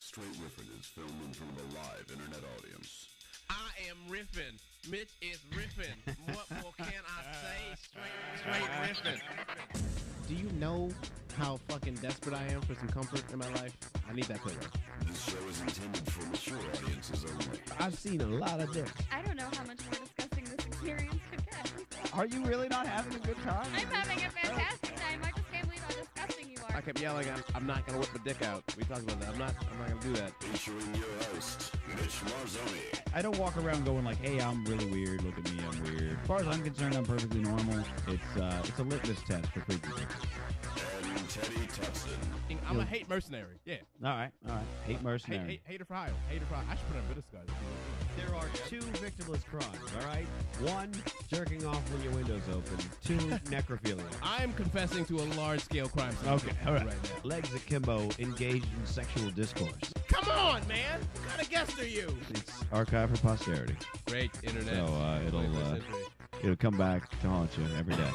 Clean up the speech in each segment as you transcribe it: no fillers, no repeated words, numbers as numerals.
Straight Riffin is filmed in front of a live internet audience. I am Riffin. Mitch is Riffin. What more can I say? Straight Riffin. Do you know how fucking desperate I am for some comfort in my life? I need that pillow. This show is intended for mature audiences only. I've seen a lot of dicks. I don't know how much more disgusting this experience could get. Are you really not having a good time? I'm having a fantastic time. I just can't believe how disgusting you are. I kept yelling, I'm not gonna whip my dick out. We talked about that. I'm not gonna do that. Featuring your host, Mitch Marzoni. I don't walk around going like, hey, I'm really weird. Look at me, I'm weird. As far as I'm concerned, I'm perfectly normal. It's a litmus test for freaky. And Teddy Tutson. I'm a hate mercenary. Yeah. All right. Hate mercenary. Hater for hire. Hater for hire. I should put on a bit of guys. There are two victimless crimes, all right? One, jerking off when your window's open. Two, necrophilia. I am confessing to a large-scale crime. Okay, all right. Now. Legs akimbo, engaged in sexual discourse. Come on, man. What kind of guest are you? It's archived for posterity. Great internet. So it'll come back to haunt you every day.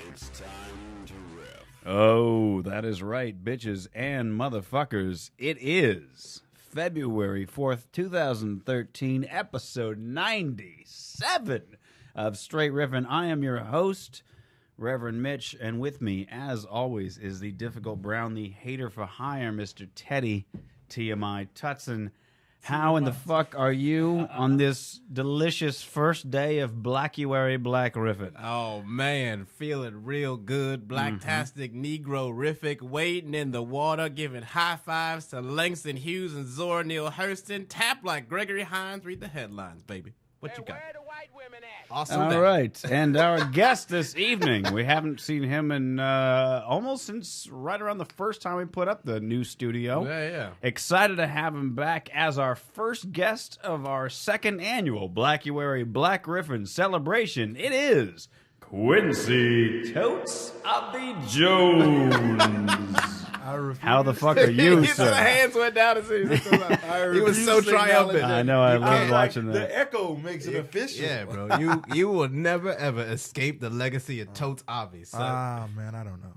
It's time to riff. Oh, that is right, bitches and motherfuckers. It is February 4th, 2013, episode 97 of Straight Riffin. I am your host, Reverend Mitch, and with me, as always, is the difficult brown, the hater for hire, Mr. Teddy TMI Tutson. How in the fuck are you on this delicious first day of Blackuary Black Riffin? Oh, man. Feeling real good. Blacktastic, Negro-rific, wading in the water, giving high fives to Langston Hughes and Zora Neale Hurston. Tap like Gregory Hines. Read the headlines, baby. What you got? Where the white women at? Awesome. All right, and our guest this evening, we haven't seen him in almost since right around the first time we put up the new studio. Yeah. Excited to have him back as our first guest of our second annual Blackuary Black Riffin celebration. It is Quincy Totes of the Jones. How the fuck are you, His sir? hands went down as soon as he was so triumphant. I know, I love watching that. The echo makes it official. Yeah, bro. You will never ever escape the legacy of Totes Avi. So. Man, I don't know.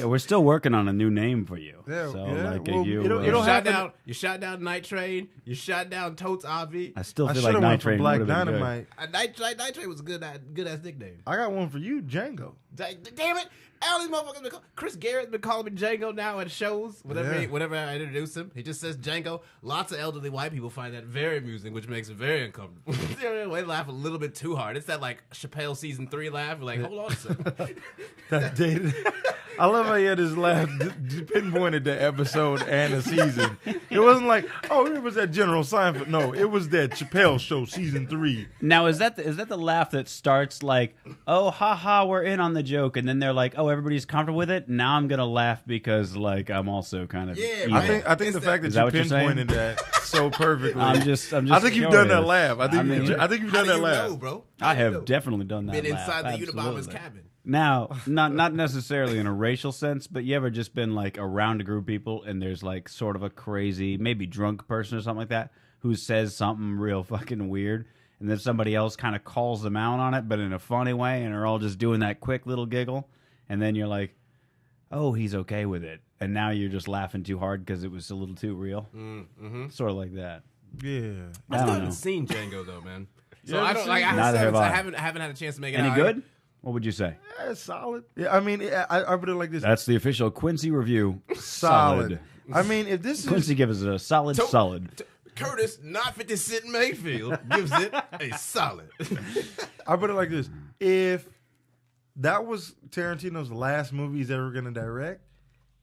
We're still working on a new name for you. Yeah, so, yeah. like, Well, you, it'll You happen. shot down Night Train. You shot down Totes Avi. I still I feel should like have Night went for Train Black would have been good. Dynamite. Night Train was a good ass nickname. I got one for you, Django. Damn it! All these motherfuckers been Chris Garrett's been calling me Django now at shows. Whenever I introduce him, he just says Django. Lots of elderly white people find that very amusing, which makes it very uncomfortable. They laugh a little bit too hard. It's that like Chappelle season 3 laugh. We're like, hold on a second. That dated. I love how he had his laugh pinpointed the episode and the season. It wasn't like, oh, it was that General Seinfeld. No, it was that Chappelle show season 3. Now, is that the laugh that starts like, oh, haha, we're in on the joke, and then they're like, oh, everybody's comfortable with it? Now I'm gonna laugh because like I'm also kind of Yeah, evil. I think the fact that you pinpointed that so perfectly. I'm just I think you've done that curious. laugh. I think you've done that laugh. Know, bro? I have definitely done that. Been laugh. inside the Unabomber's Absolutely. cabin. Now, not necessarily in a racial sense, but you ever just been like around a group of people and there's like sort of a crazy, maybe drunk person or something like that who says something real fucking weird, and then somebody else kind of calls them out on it, but in a funny way, and they're all just doing that quick little giggle, and then you're like, oh, he's okay with it, and now you're just laughing too hard because it was a little too real. Sort of like that. Yeah. I still don't haven't know. seen Django though, man. So You I ever don't seen like. it? Neither have I. I haven't had a chance to make it. Any out. good? What would you say? Yeah, it's solid. Yeah, I mean, I put it like this. That's the official Quincy review. solid. I mean, if this Quincy is gives it a solid. Curtis, not 50 Cent Mayfield, gives it a solid. I put it like this: if that was Tarantino's last movie he's ever going to direct,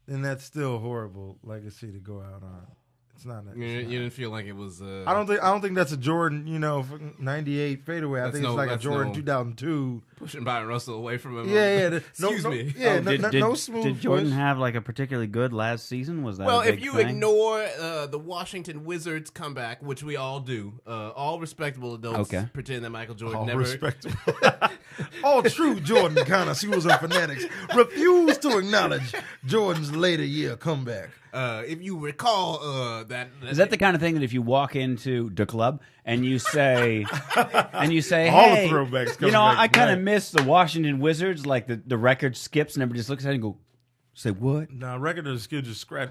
then that's still a horrible legacy to go out on. It's not. You didn't feel like it was. I don't think that's a Jordan, 98 fadeaway. I think it's like a Jordan 2002. Pushing Byron Russell away from him. Yeah. Excuse me. Yeah, Did, no smooth. did Jordan push. have like a particularly good last season? Was that Well, a big if you thing? ignore the Washington Wizards comeback, which we all do, all respectable adults Okay. pretend that Michael Jordan All never. respectable. All true Jordan connoisseurs and fanatics refuse to acknowledge Jordan's later year comeback. If you recall, that Is that the kind of thing that if you walk into the club and you say, All the hey, throwbacks you know, come back I kind of black. miss the Washington Wizards, like the record skips and everybody just looks at it and go, say what? Nah, record of the skill just scratch.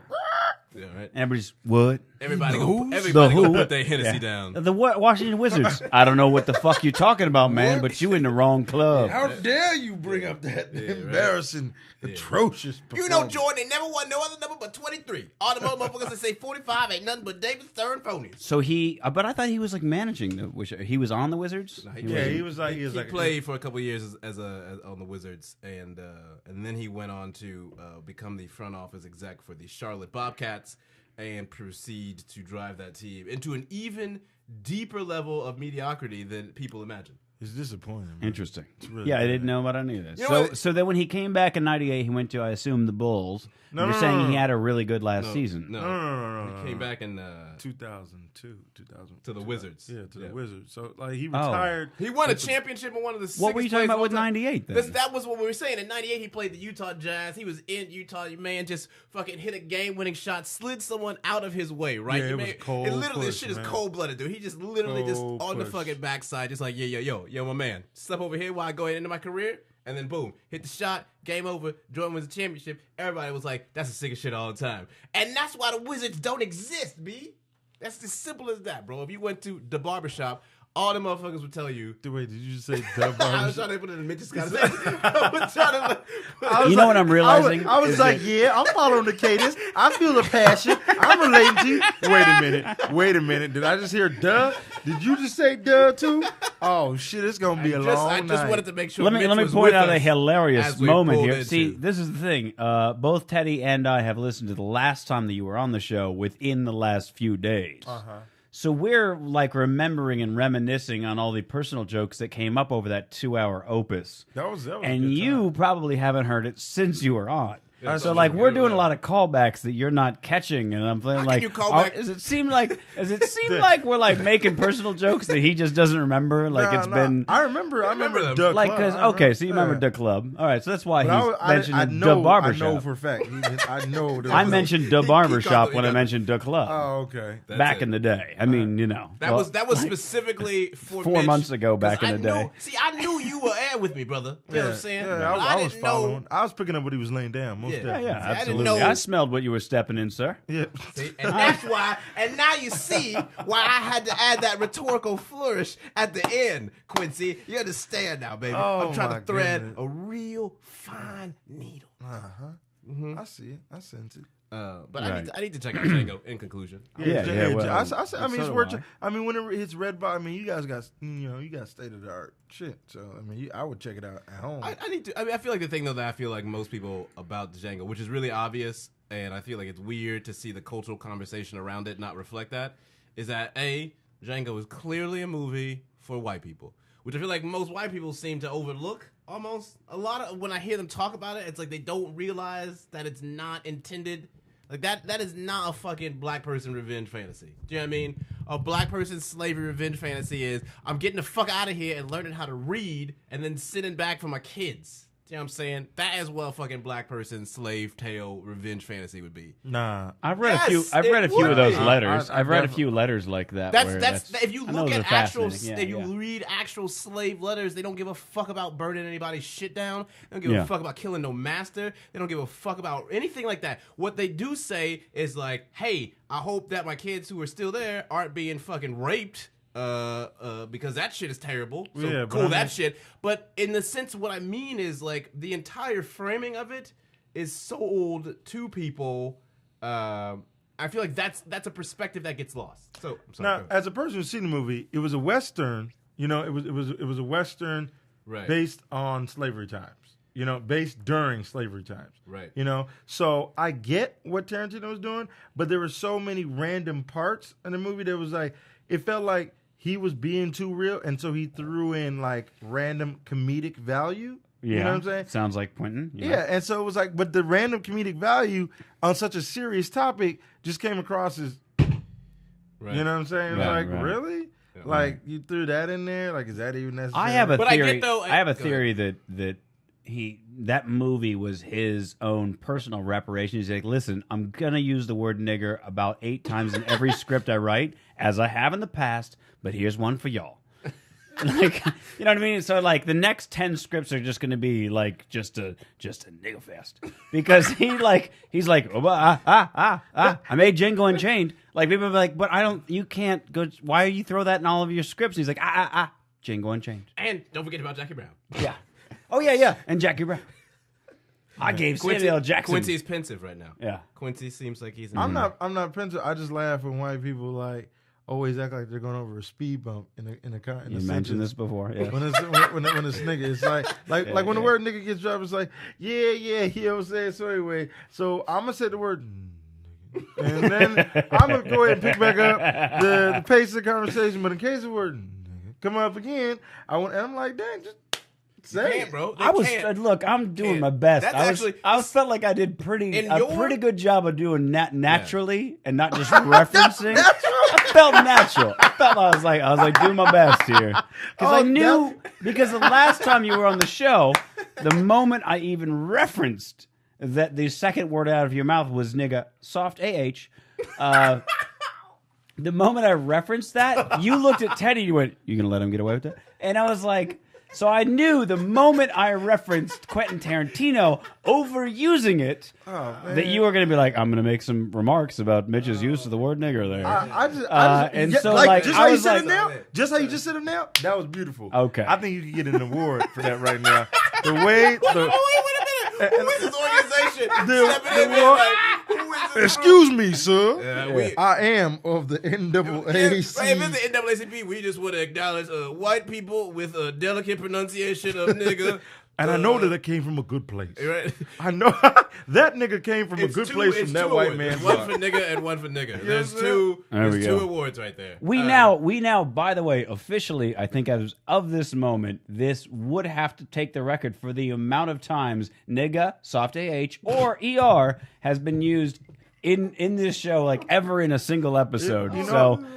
Yeah, right. And everybody's, what? Everybody The everybody who? gonna put their Hennessy Yeah. down. The Washington Wizards. I don't know what the fuck you're talking about, man, but you in the wrong club. How dare you bring up that embarrassing, atrocious You know, performance. Jordan, they never won no other number but 23. All the motherfuckers that say 45 ain't nothing but David Stern phonies. So but I thought he was like managing the Wizards. He was on the Wizards? No, he Yeah, he was like, He played for a couple of years as on the Wizards, and then he went on to become the front office exec for the Charlotte Bobcats, and proceed to drive that team into an even deeper level of mediocrity than people imagine. It's disappointing. Man. Interesting. really Yeah, I bad. didn't know about any of this. You know what? So then when he came back in 98, he went to, I assume, the Bulls. No, You're no, saying no, no. he had a really good last season. No. He came back in 2002, 2000 to the Wizards. Yeah, to the Wizards. So like he retired. He won a championship in one of the sickest What were you talking plays about of with all time. 98 then? That was what we were saying. In 98, he played the Utah Jazz. He was in Utah. Your man just fucking hit a game-winning shot, slid someone out of his way, right? Yeah, Your it was man, cold It literally, this push, shit is man. cold-blooded, dude. He just literally just Cold on the push. fucking backside, just like, yo, my man. Step over here while I go ahead into my career. And then boom, hit the shot, game over, Jordan wins the championship. Everybody was like, that's the sickest shit all the time. And that's why the Wizards don't exist, B. That's as simple as that, bro. If you went to the barbershop, all the motherfuckers would tell you. Wait, did you just say Dub I was trying to put it in Mitch's kind of I was trying to You know what I'm realizing? I was Is like, that- yeah, I'm following the cadence. I feel the passion. I'm relating to you. Wait a minute. Did I just hear duh? Did you just say duh too? Oh shit, it's gonna be a long I night. just wanted to make sure. Let me Mitch was point with out a us hilarious as we moment pulled here. into. See, this is the thing. Both Teddy and I have listened to the last time that you were on the show within the last few days. So we're like remembering and reminiscing on all the personal jokes that came up over that 2-hour opus. That was a And good you time. probably haven't heard it since you were on. Yeah, So so like you we're do doing that. a lot of callbacks that you're not catching, and I'm feeling How like, can you call back? does it seem like we're like making personal jokes that he just doesn't remember? Like it's been I remember them. Duck like Club. because I okay, so you remember yeah. Duck Club. All right, so that's why But he's I mentioned know, the barbershop. I know for a fact. I know. I mentioned the barbershop he when I got- mentioned the club Oh, okay. That's back it. in the day. I mean, you know, That was specifically for 4 Mitch, months ago, 'cause back in I the day. knew- See, I knew you were air with me, brother. You know what I'm saying? Yeah, But I was didn't following. know. I was picking up what he was laying down. Most Yeah. yeah, definitely. yeah, I didn't absolutely. know- I smelled what you were stepping in, sir. Yeah. See, and that's why. And now you see why I had to add that rhetorical flourish at the end, Quincy. You understand now, baby. Oh, I'm trying my to thread goodness. a real fine needle. I see it. I sense it. But Right. I need to check out Django. In conclusion, Well, I mean, it's so worth. do I mean, when it hits Red Bar, I mean, you guys got you got state of the art shit. So I mean, I would check it out at home. I need to. I mean, I feel like the thing though that I feel like most people about Django, which is really obvious, and I feel like it's weird to see the cultural conversation around it not reflect that, is that Django is clearly a movie for white people, which I feel like most white people seem to overlook. Almost a lot of when I hear them talk about it, it's like they don't realize that it's not intended. Like that is not a fucking black person revenge fantasy. Do you know what I mean? A black person's slavery revenge fantasy is I'm getting the fuck out of here and learning how to read and then sitting back for my kids. Do you know what I'm saying? That is what a fucking black person's slave tale revenge fantasy would be. Nah. I've read Yes, I've read a it few would of those be. letters. I I've read a definitely- few letters like that. That's where if you I know look those at are actual fascinating. if you Yeah. read actual slave letters, they don't give a fuck about burning anybody's shit down. They don't give Yeah. a fuck about killing no master. They don't give a fuck about anything like that. What they do say is like, hey, I hope that my kids who are still there aren't being fucking raped. Because that shit is terrible. So Yeah, but cool I mean- that shit. But in the sense, what I mean is like the entire framing of it is sold to people. I feel like that's a perspective that gets lost. So I'm sorry. Now, go ahead. as a person who's seen the movie, it was a western. You know, it was a western Right. based on slavery times. You know, based during slavery times. Right. You know, so I get what Tarantino was doing, but there were so many random parts in the movie that was like, it felt like he was being too real, and so he threw in like random comedic value. Yeah. You know what I'm saying? Sounds like Quentin. Yeah, and so it was like, but the random comedic value on such a serious topic just came across as, Right. you know what I'm saying? It was Right, like, right. really? Like, you threw that in there? Like, is that even necessary? I have a But I theory. get, though- I have a go theory that that movie was his own personal reparation. He's like, listen, I'm gonna use the word nigger about 8 times in every script I write, as I have in the past. But here's one for y'all. Like, you know what I mean? So like the next 10 scripts are just going to be like just a nigga fest because he's like I made Django Unchained. Like people be like, but you can't go. Why you throw that in all of your scripts? He's like Django Unchained. And don't forget about Jackie Brown. Yeah. Oh yeah, and Jackie Brown. I gave Samuel L. Jackson. Quincy's pensive right now. Yeah. Quincy seems like he's. I'm not pensive. I just laugh when white people like always act like they're going over a speed bump in a car. You mentioned this before. Yeah. When it's nigga, it's like when the word nigga gets dropped, it's like yeah, he don't say it. So anyway, so I'm gonna say the word. And then I'm gonna go ahead and pick back up the pace of the conversation. But in case the word come up again, I'm like, dang, just say it, bro. Look, I'm doing my best. I felt like I did pretty good job of doing naturally and not just referencing. I felt natural. I was like doing my best here because I knew because the last time you were on the show, the moment I even referenced that the second word out of your mouth was nigga soft the moment I referenced that, you looked at Teddy. You went, "You gonna let him get away with that?" And I was like. So I knew the moment I referenced Quentin Tarantino overusing it, that you were going to be like, I'm going to make some remarks about Mitch's use of the word nigger there. Just how you just said it now, that was beautiful. Okay. I think you could get an award for that right now. The way... Wait a minute. Who is this organization? Excuse me, sir. Yeah, I am of the NAACP. If it's the NAACP, we just want to acknowledge white people with a delicate pronunciation of nigga. And I know that it came from a good place. Right? I know that nigga came from a good place from that white man. One for nigga and one for nigga. There's two awards right there. We now, by the way, officially, I think as of this moment, this would have to take the record for the amount of times nigga, soft AH, or ER has been used in this show, like ever in a single episode.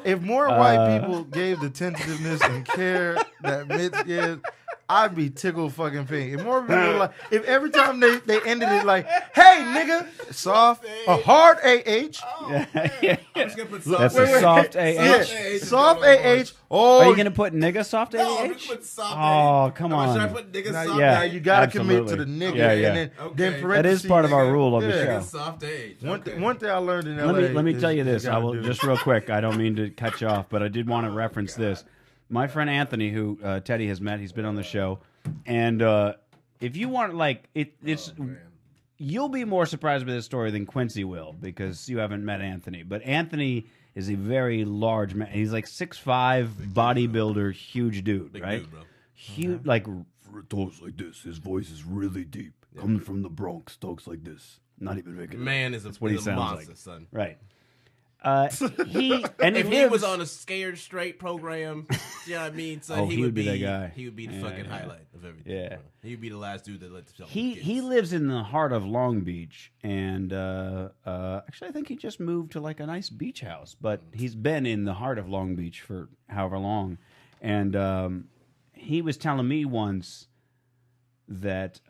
If more white people gave the tentativeness and care that Mitch gives, I'd be tickled fucking pink. If more people were like, if every time they ended it like, hey nigga, soft, a hard AH. I'm just gonna put soft. That's a soft AH. Yeah, soft AH. Oh, are you gonna put nigga soft AH? No, I'm just put soft Oh, come on. Should I put nigga soft? Now you gotta absolutely. commit to the nigga, Yeah. and then That is part of our rule of the Nigga show. soft age. One thing I learned in LA. Let me tell you is this. I will gotta do just real quick. I don't mean to cut you off, but I did want to reference this. My friend Anthony, who Teddy has met, he's been on the show, and if you want, like, you'll be more surprised by this story than Quincy will because you haven't met Anthony. But Anthony is a very large man. He's like 6'5", bodybuilder, huge dude, right? Dude, bro. Huge, like For a talks like this, his voice is really deep. Coming from the Bronx, talks like this. Not even making it. Man is what he a sounds monster, like. son. right. If he was on a Scared Straight program, you know what I mean? So he would be that guy. He would be the fucking highlight of everything. Yeah. Bro. He would be the last dude that let himself. He lives in the heart of Long Beach, and actually, I think he just moved to like a nice beach house. But he's been in the heart of Long Beach for however long, and he was telling me once that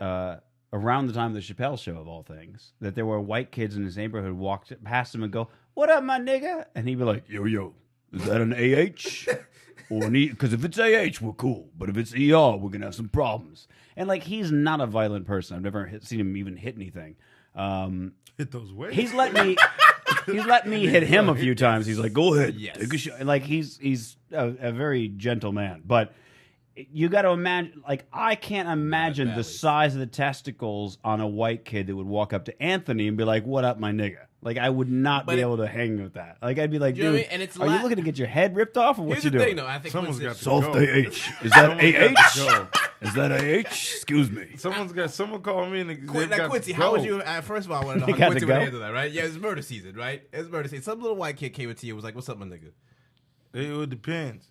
around the time of the Chappelle Show, of all things, that there were white kids in his neighborhood walked past him and go, "What up, my nigga?" And he'd be like, Yo, is that an AH? Or an E? Because if it's AH, we're cool. But if it's ER, we're going to have some problems. and like he's not a violent person. I've never seen him even hit anything. Hit those waves. He's let me hit him a few times. He's like, "Go ahead, Yes. take a shot." Like he's a very gentle man, but you got to imagine. Like I can't imagine the size of the testicles on a white kid that would walk up to Anthony and be like, "What up, my nigga?" Like I would not be able to hang with that. Like I'd be like, You know what I "Dude, mean? And it's are you looking to get your head ripped off, or what Here's you the doing?" thing, though. I think Someone's once got it's- to Soft go. AH. Is that Someone's got to AH? go. Is that AH? Excuse me. Someone called me and they've Now, got Quincy, to how go. would you? First of all, I want to They know got how to Quincy would go? handle that, right? Yeah, it's murder season, right? It's murder season. Some little white kid came up to you and was like, "What's up, my nigga?" It depends.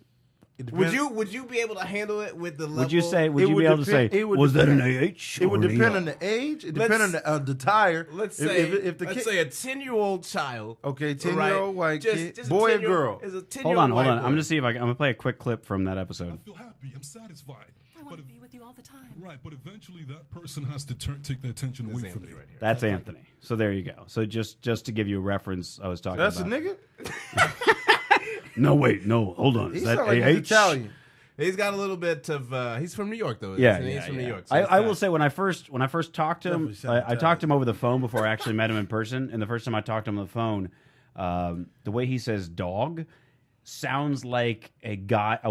It depends. Would you be able to handle it with the level? Would you say? Would It you would be able to depend- say? it would Was that an depend. AH? It would or an depend ER? on the age. It Let's- depend on the tire. Let's If- say if the let's kid, say a 10-year-old child. okay, 10-year-old white kid, just a boy or 10-year-old girl. is a 10-year-old Hold on. white I'm boy. gonna see if I'm gonna play a quick clip from that episode. I feel happy. I'm satisfied. I want to be with you all the time. Right, but eventually that person has to take their attention away from me. Right here. That's Anthony. So there you go. So just to give you a reference, I was talking That's a about. nigga. No, wait, no, hold on. He Is that sound like AH? he's Italian. He's got a little bit of. He's from New York, though. Yeah, He's from New York. So I will say when I first talked to him, Definitely sounds I talked to him over the phone before I actually met him in person. And the first time I talked to him on the phone, the way he says "dog" sounds like a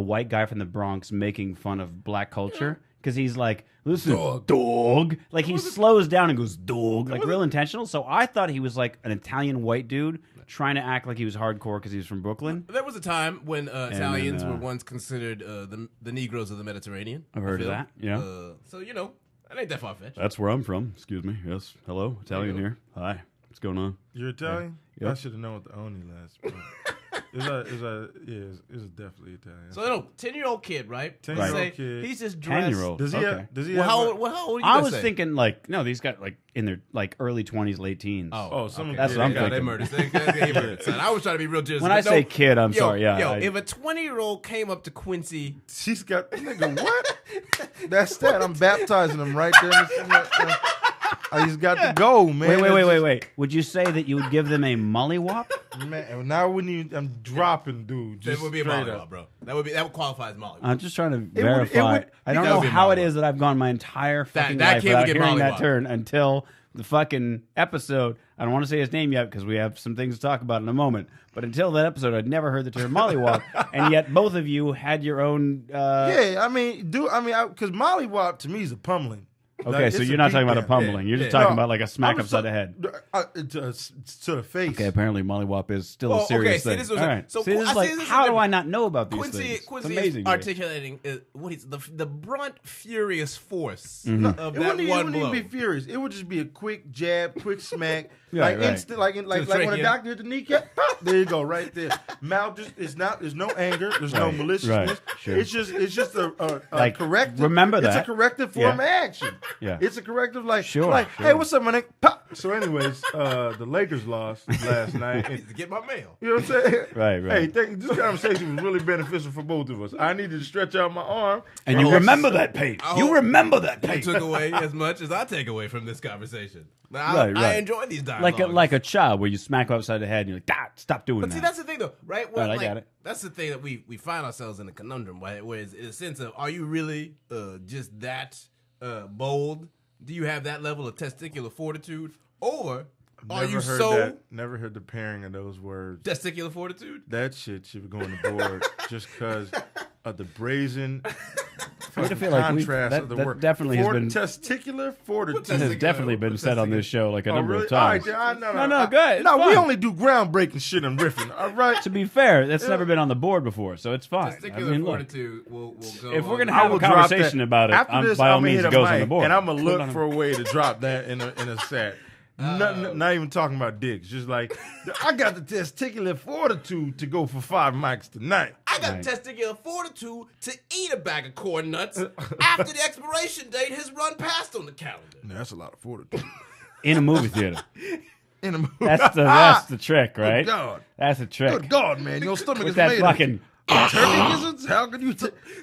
white guy from the Bronx making fun of black culture. Because he's like, listen, dog. Like he slows down and goes, dog. Like real intentional. So I thought he was like an Italian white dude trying to act like he was hardcore because he was from Brooklyn. There was a time when Italians were once considered the Negroes of the Mediterranean. I've heard of that. Yeah. So that ain't that far fetched. That's where I'm from. Excuse me. Yes. Hello. Italian here. Hi. What's going on? You're Italian? Yeah. I should have known what the Oni last. It's definitely Italian. So 10-year-old kid, right? 10-year-old kid. He's just dressed. 10-year-old. Does he Okay. have? Does he Well, have? how old are you? I was thinking like, no, these got like in their like early 20s, late teens. Oh, some That's what I'm They thinking. murdered. They murdered. Son, I was trying to be real generous. When but I say kid, I'm sorry. Yeah. if a 20-year-old came up to Quincy, She's got nigga what? That's that. I'm baptizing him right there. I just got to go, man. Wait. Would you say that you would give them a mollywop? Man, now when I'm dropping, dude. that Just would be a straight mollywop, up. bro. That would qualify as mollywop. I'm just trying to would- verify. I don't that know would be how it mollywop. is that I've gone my entire fucking that life kid would without get hearing that mollywop. turn until the fucking episode. I don't want to say his name yet because we have some things to talk about in a moment. But until that episode, I'd never heard the term mollywop, and yet both of you had your own. Yeah, because mollywop to me is a pummeling. Okay, Like, so it's you're not talking about a beatdown. pummeling. You're just Yeah. talking No, about like a smack I'm upside so- the head. To the face. Okay, apparently mollywop is still a Well, serious okay, see, thing. this was All a- right. so See, this I is like, see this how is do a- I not know about these Quincy things? Quincy it's amazing. is to me. articulating what is the brunt, furious force Mm-hmm. of It that wouldn't, one blow. even be furious. It would just be a quick jab, quick smack, Right, like right. instant, like the when a trachea. doctor hit the kneecap. Pop, there you go, right there. Mouth just there's no anger, there's no Right, maliciousness. right, sure. It's just a Like, corrective. remember It's a that. corrective form Yeah. of action. Yeah. It's a corrective, like Sure. hey, what's up, my nigga? Pop. So, anyways, the Lakers lost last night. And, to get my mail. you know what I'm saying? Right. Hey, this conversation was really beneficial for both of us. I needed to stretch out my arm. And you remember that pace. I You hope remember that You pace. took away as much as I take away from this conversation. Now, Right, I right. enjoy these dialogues. Like a child where you smack upside the head and you're like, stop doing But that. see, that's the thing, though, right? Well, Right, I got it. That's the thing that we find ourselves in a conundrum, right? Where it's in a sense of, are you really just that bold? Do you have that level of testicular fortitude, or are you so Never heard the pairing of those words. testicular fortitude? That shit should be going to board just because of the brazen I feel like contrast of the that word. definitely has been Testicular fortitude. This has definitely been said on this show like a number of All times. right, No, go ahead. It's No, we fine. only do groundbreaking shit in riffing. All right. To be fair, that's never been on the board before, so it's fine. Testicular look, fortitude will go. if we're on. gonna I have will a drop conversation that. about it, After this, by all I'ma means, hit it a goes on mic, the board. and I'm gonna look for a way to drop that in a set. Not even talking about dicks. Just like I got the testicular fortitude to go for 5 mics tonight. I got Right. testicular fortitude to eat a bag of corn nuts after the expiration date has run past on the calendar. Now, that's a lot of fortitude. in a movie theater. In a movie. That's the trick, right? Good God. That's the trick. Good God, man. Your stomach With is that made fucking. of turkey gizzards? How could you...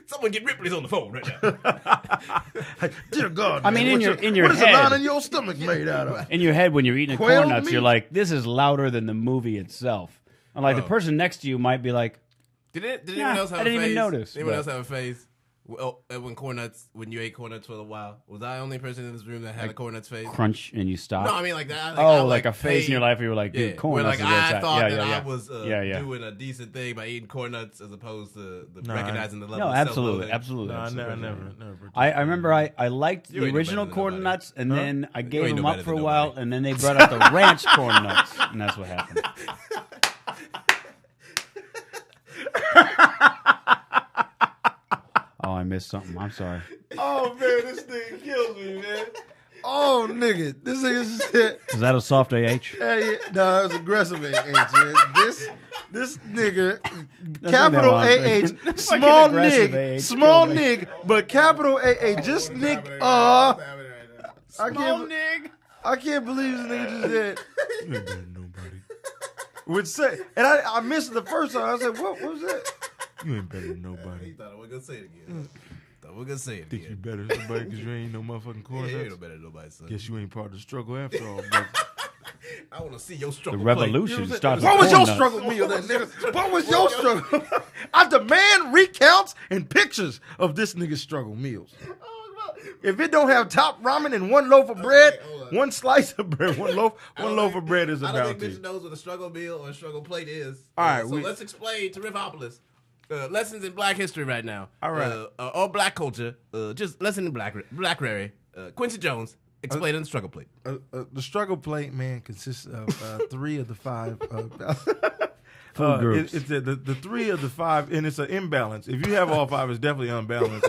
Someone get Ripley's on the phone right now. Dear God, I mean, man, in your what is head- the line in your stomach made out of? In your head, when you're eating Quail corn nuts, meat? you're like, "This is louder than the movie itself." And like the person next to you might be like, Did Yeah, anyone else have I a didn't phase? even notice, Anyone but- else have a phase? Well, when you ate corn nuts for a while, was I the only person in this room that had a corn nuts phase? "Crunch," and you stop. No, I mean like that. like a phase in your life where you were like, "Dude, corn where nuts like is where it's I at." thought Yeah, that yeah, I yeah. was Yeah. doing a decent thing by eating corn nuts as opposed to No, recognizing the level. No, of absolutely, self-loathing. absolutely. No, I absolutely. never. I remember I liked You the ain't no original better than corn nobody. nuts, and then I gave ain't them no up better for a than while, nobody. and then they brought out the ranch corn nuts, and that's what happened. Oh, I missed something. I'm sorry. Oh, man, this nigga kills me, man. Oh, nigga. This nigga said... Is that a soft AH? Hey, no, it was aggressive AH, man. This nigga, That's capital what they want. AH, Fucking small aggressive nig, AH, small kill me. nig, but capital AA, just nig, I can't believe this nigga just said, you ain't better than nobody. Would say, and I missed it the first time. I said, what was that? You ain't better than nobody. Thought I was gonna say it again. Thought we were gonna say it Think you again. better than somebody because you ain't no motherfucking corn Yeah, you ain't nuts? no better than nobody, son. Guess you ain't part of the struggle after all, brother. I want to see your The struggle. revolution starts. What was with your corn struggle meal then, nigga? What was your struggle? I demand recounts and pictures of this nigga's struggle meals. If it don't have top ramen and one loaf of bread, hold on. one slice of bread, one loaf of bread is a I don't think bounty. Mitch knows what a struggle meal or a struggle plate is. All right, so let's explain to Riffopolis. Lessons in Black history right now. All right. Or Black culture. Just lesson in Blackberry. Quincy Jones explaining the struggle plate. The struggle plate, man, consists of 3 of the 5 Food groups. It's the 3 of the 5, and it's an imbalance. If you have all 5, it's definitely unbalanced.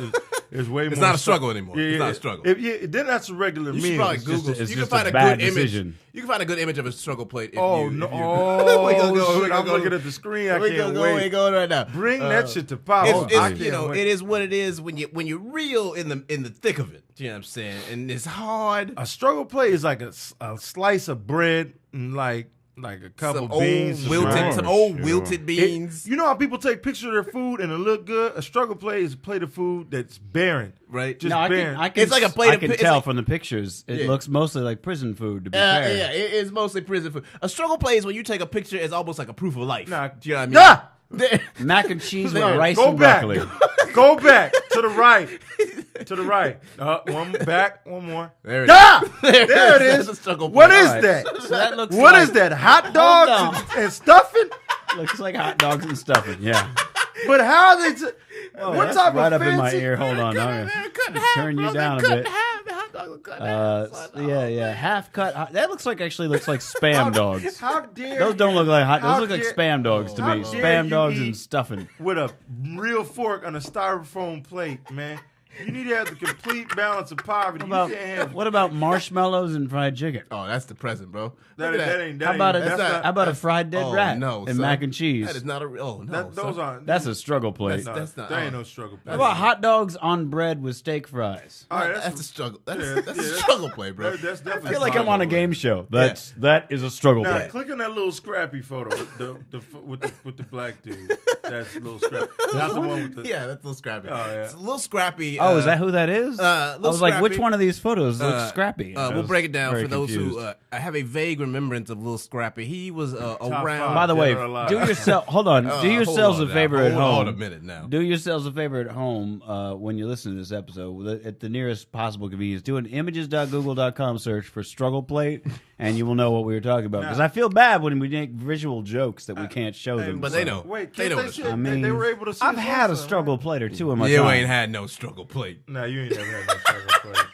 It's way more. It's not a struggle anymore. It's not a struggle. Then that's a regular You meal. should probably It's Google. it's You can just find a a bad good decision. image. You can find a good image of a struggle plate. Oh if no! you, Oh, we gonna go, shit, I'm looking at the screen. I can't We wait. going right now. Bring that shit to pop. It's, I can't you know, wait. it is what it is when you're real in the thick of it. You know what I'm saying? And it's hard. A struggle plate is like a slice of bread and like a couple Some beans. old wilted, Sure, some old sure. wilted beans. You know how people take pictures of their food and it look good? A struggle plate is a plate of food that's barren. Right. Just No, barren. I can. It's like a plate I of can pi- it's tell like- from the pictures. It Yeah. looks mostly like prison food. To be fair. Yeah, it is mostly prison food. A struggle plate is when you take a picture as almost like a proof of life. Nah. Do you know what I mean? Nah! Mac and cheese with Right, rice go and back. broccoli. Go back to the right. To the right. One more. There it Ah! is. There it That's is. a struggle plate. What is All right. that? So that looks What like, is that? Hot dogs on. and stuffing? Looks like hot dogs and stuffing. Yeah. But how they? What That's type right of up in my fancy? ear. Hold on. I'm gonna turn you down a bit. Yeah. Half cut. That looks like spam dogs. How dare Those don't look like hot. How Those look like dare- spam dogs to How me. dare Spam you dogs eat- and stuffing. with a real fork on a styrofoam plate, man? You need to have the complete balance of poverty. You can't have What about marshmallows and fried chicken? Oh, that's the present, bro. that. Look at That ain't. How about that's not- how about a fried dead Oh, rat no, and son. mac and cheese? That is not a. Oh no, those son. aren't. That's a struggle plate. That's not- That ain't no struggle. How about hot dogs on bread with steak fries? All right, That's a struggle. That's yeah, that's yeah. a struggle play, bro. That's I definitely. feel like I'm on a game show. That is a struggle Now, plate. click on that little scrappy photo with the black dude. That's a little scrappy. Not the one with the. Yeah, that's a little scrappy. Oh, yeah. It's a little scrappy. Oh, is that who that is? I little was like, which Scrappy. one of these photos looks scrappy? I We'll was break it down very for those confused. who have a vague remembrance of Lil Scrappy. He was around. five. By the way, Dead or alive. do yourself. Hold on. Do yourselves a favor at home. Hold on a minute now. Do yourselves a favor at home when you listen to this episode at the nearest possible convenience. Do an images.google.com search for struggle plate, and you will know what we were talking about. Because I feel bad when we make visual jokes that we can't show them. But they know. Wait, They can't know they the see shit. it? I mean, they were able to see. I've it had a also, struggle plate or two in my You time. ain't had no struggle plate. Right? Nah, you ain't never had no struggle plate.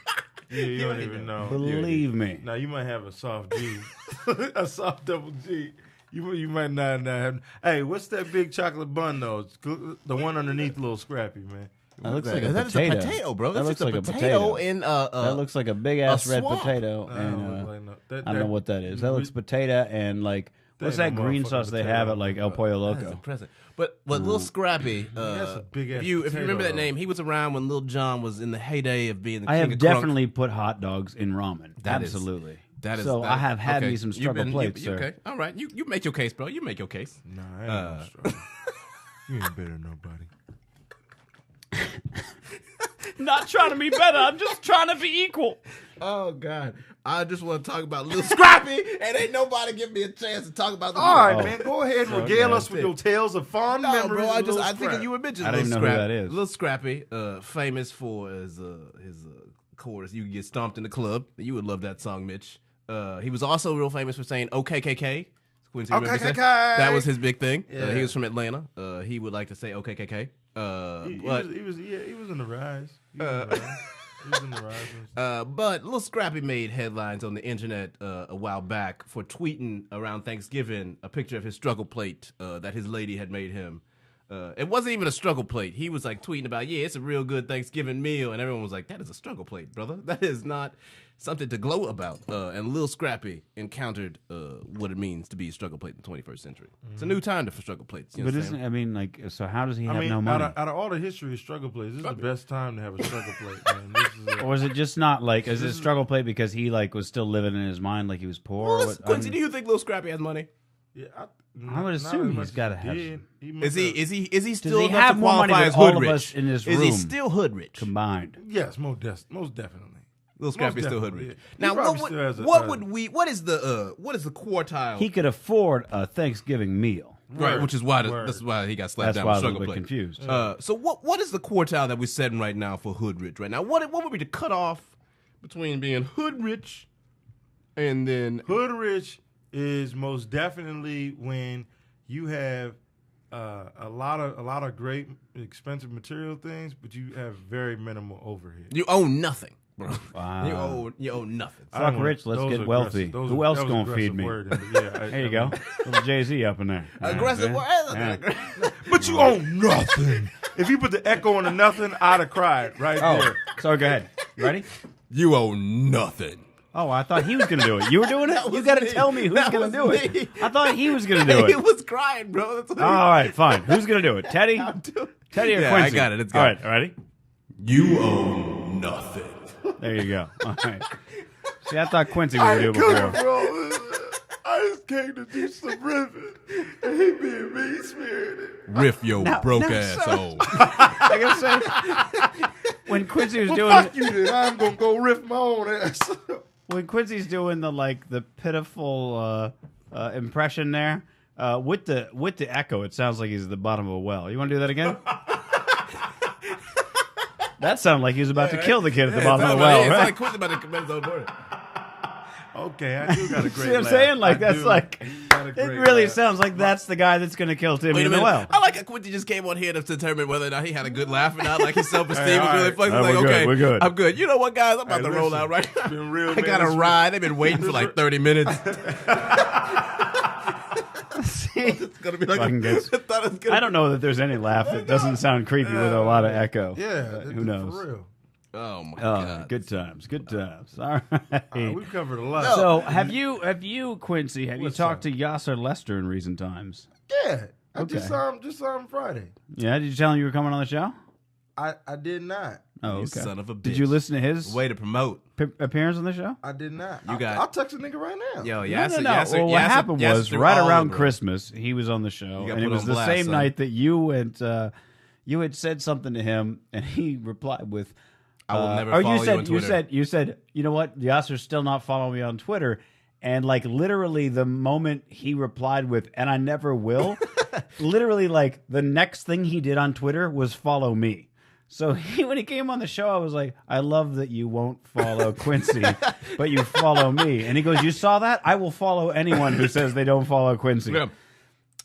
You don't even know. Believe me. Now you might have a soft G, a soft double G. You might not have. Hey, what's that big chocolate bun though? It's the one underneath, little scrappy, man. That looks like a That is potato. a potato, bro. That That's looks just a like a potato potato. in That looks like a big ass red swamp. potato. I And don't look like no. I don't know what that is. That looks potato and like what's that ain't no green motherfucking sauce they potato. have at like El Pollo That is a Loco? present. But Lil Scrappy, That's a big-ass if you potato, remember that though. name, he was around when Lil Jon was in the heyday of being the I king have of crunk. definitely put hot dogs in ramen. That is- Absolutely. That is so that- I have had okay. me some You've struggle been- plates, you, sir. Okay, all right. You make your case, bro. You make your case. Nah, I ain't no struggle. You ain't better than nobody. Not trying to be better. I'm just trying to be equal. Oh God, I just want to talk about Lil Scrappy, and ain't nobody give me a chance to talk about the. All right, Oh. man, go ahead and regale us with your tales of fond No, memories. bro. of Lil I think Scrap. you were mentioning I don't Lil even know who Scrappy. that is. Lil Scrappy, famous for his chorus. You can get stomped in the club. You would love that song, Mitch. He was also real famous for saying "OKKK." Quincy remembers that? OKKK. That was his big thing. Yeah. He was from Atlanta. He would like to say "OKKK." He But was in the rise. He was in the rise. But Lil Scrappy made headlines on the internet a while back for tweeting around Thanksgiving a picture of his struggle plate that his lady had made him. It wasn't even a struggle plate. He was like tweeting about, yeah, it's a real good Thanksgiving meal. And everyone was like, that is a struggle plate, brother. That is not something to gloat about. And Lil Scrappy encountered what it means to be a struggle plate in the 21st century. It's a new time for struggle plates. You know But what I'm isn't saying? I mean like so? How does he have I mean, no money? out of all the history of struggle plates, this is the best time to have a struggle plate, man. This is Or is it just not like is it a struggle plate because he like was still living in his mind like he was poor? Well, What- Quincy, I'm- do you think Lil Scrappy has money? yeah, I would not assume as much he's as gotta he have did. some. He must Is he Does still he enough have to more money qualify than as all hood of rich? us in this Is he room still hood rich? combined? Yes, most definitely. Lil Scrappy's still hood definitely, rich. yeah. Now, He probably still has a- what is the quartile? He could afford a Thanksgiving meal. Right, Word. which is why Word. that's why he got slapped That's down why I with was a struggle little bit plate. confused. So what is the quartile that we're setting right now for hood rich right now? What would be the cutoff between being hood rich and then Hood rich is most definitely when you have a lot of great expensive material things, but you have very minimal overhead. you own nothing, bro? Wow. You own nothing. I don't Fuck wanna- rich, let's those get are wealthy. aggressive. Who else that was gonna aggressive feed me? wording, but yeah, There you go. Little Jay-Z up in there. Aggressive Yeah. word. But you own nothing. If you put the echo on the nothing, I'd have cried right Oh, there. so go ahead. Ready? You own nothing. Oh, I thought he was going to do it. You were doing it? You was got to me. tell me who's That going to was do me. it. I thought he was going to do He it. was crying, bro. That's what All right, fine. Who's going to do it? Teddy? Teddy or Yeah, Quincy? I got it. Let's go. All right, ready? You own nothing. There you go. All right. See, I thought Quincy was going to do it before. Bro, I just came to do some riffing, and he being mean spirited. Riff your broke no, asshole. Like I said, when Quincy was doing Fuck you, then. I'm gonna go riff my own ass. when Quincy's doing the pitiful impression there with the echo, it sounds like he's at the bottom of a well. You want to do that again? That sounded like he was about to kill the kid at the bottom of the well, It's right? like Quincy about to commit his own murder. Okay, I do got a great See what I'm laugh. saying? Like I that's do like got a it great really laugh. sounds like that's the guy that's going to kill Timmy Wait a in the minute. well. I like how Quincy just came on here to determine whether or not he had a good laugh or not. Like his self-esteem Hey, was all really right. fucking All right, like, we're good, okay, we're good. I'm good. You know what, guys? I'm about Hey, to roll listen, out right it's now. been real, I man. got a It's ride. They've been waiting for like 30 minutes. It's gonna be like Fucking gets- I thought it was gonna I don't know that there's any laugh that doesn't sound creepy with a lot of echo. Yeah, Who knows? For real. Oh my Oh, god. good times, good times. All right. We've covered a lot. So, have you, Quincy? Have you What's talked to Yasser Lester in recent times? Yeah, I Okay. just saw him Friday. Yeah. Did you tell him you were coming on the show? I did not. Oh, You okay. son of a bitch. Did you listen to his Way to promote. appearance on the show? I did not. You got- I'll text a nigga right now. Yo, No, Yasser, no. Yasser, Well, what Yasser- happened Yasser was threw right all around over him. Christmas, he was on the show, You got and it put was on the blast, same son. night that you had said something to him, and he replied with, I will never or follow you said, on Twitter. you said, you know what? Yasser's still not following me on Twitter. And like literally the moment he replied with, and I never will, literally like the next thing he did on Twitter was follow me. So when he came on the show, I was like, I love that you won't follow Quincy, but you follow me. And he goes, you saw that? I will follow anyone who says they don't follow Quincy. Yeah.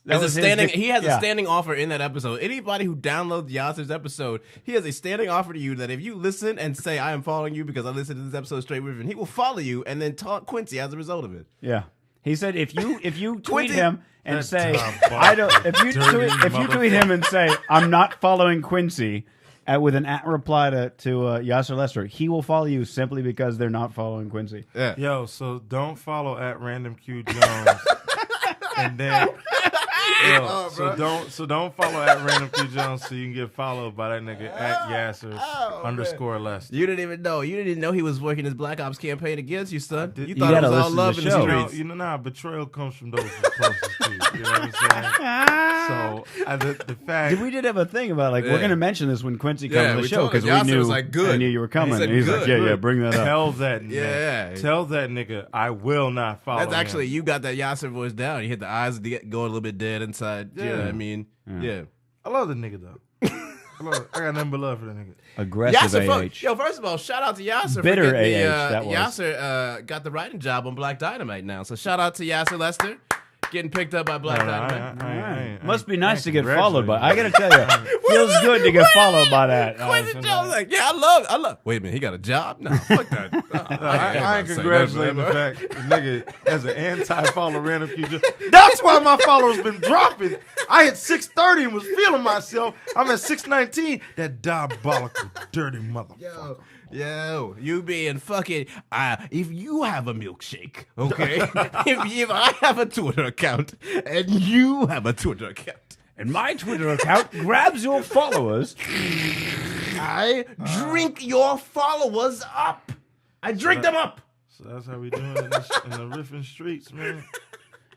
That As a was his standing, big- he has yeah. a standing offer in that episode. Anybody who downloads Yasser's episode, he has a standing offer to you that if you listen and say, I am following you because I listened to this episode straight with him, he will follow you and then taunt Quincy as a result of it. Yeah. He said if you tweet Quincy- him and That say Tom I don't if you dirty tweet him and say I'm not following Quincy with an @ reply to Yasser Lester, he will follow you simply because they're not following Quincy. Yeah. Yo, so don't follow at Random Q Jones, and then yo, so don't follow at Random Q Jones so you can get followed by that nigga at Yasser _ Lester. You didn't even know. You didn't know he was working his Black Ops campaign against you, son. You You thought it gotta was all listen to love the in the show. streets. You know, nah, betrayal comes from those who's closest to you. You know what I'm saying? So the fact We did have a thing about like we're Yeah. going to mention this when Quincy comes Yeah, on the we show told him. because we Yasser knew was like, good. I knew you were coming. He said, and he's like, good. yeah, bring that up. tell that nigga, Yeah. tell that nigga I will not follow. That's actually, him. you got that Yasser voice down. You hit the eyes going a little bit dead inside. Yeah. You know what I mean? Yeah. I love the nigga though. I got nothing but love for that nigga. Aggressive Yasser, AH. first of all, shout out to Yasser. Bitter for getting AH, that was. Yasser got the writing job on Black Dynamite now. So shout out to Yasser Lester getting picked up by Black Dynamite. Must be nice to get followed by. I got to tell you, feels good to get followed by that. Quincy Jones like, yeah, I love. Wait a minute, he got a job? No, fuck that. I ain't congratulating the fact the nigga as an anti-follow Random Q Jones. That's why my followers been dropping. I hit 630 and was feeling myself. I'm at 619. That diabolical, dirty motherfucker. Yo, you being fucking. If you have a milkshake, okay? if I have a Twitter account and you have a Twitter account, And my Twitter account grabs your followers. I drink your followers up. I drink them up. So that's how we doing in the Riffin streets, man.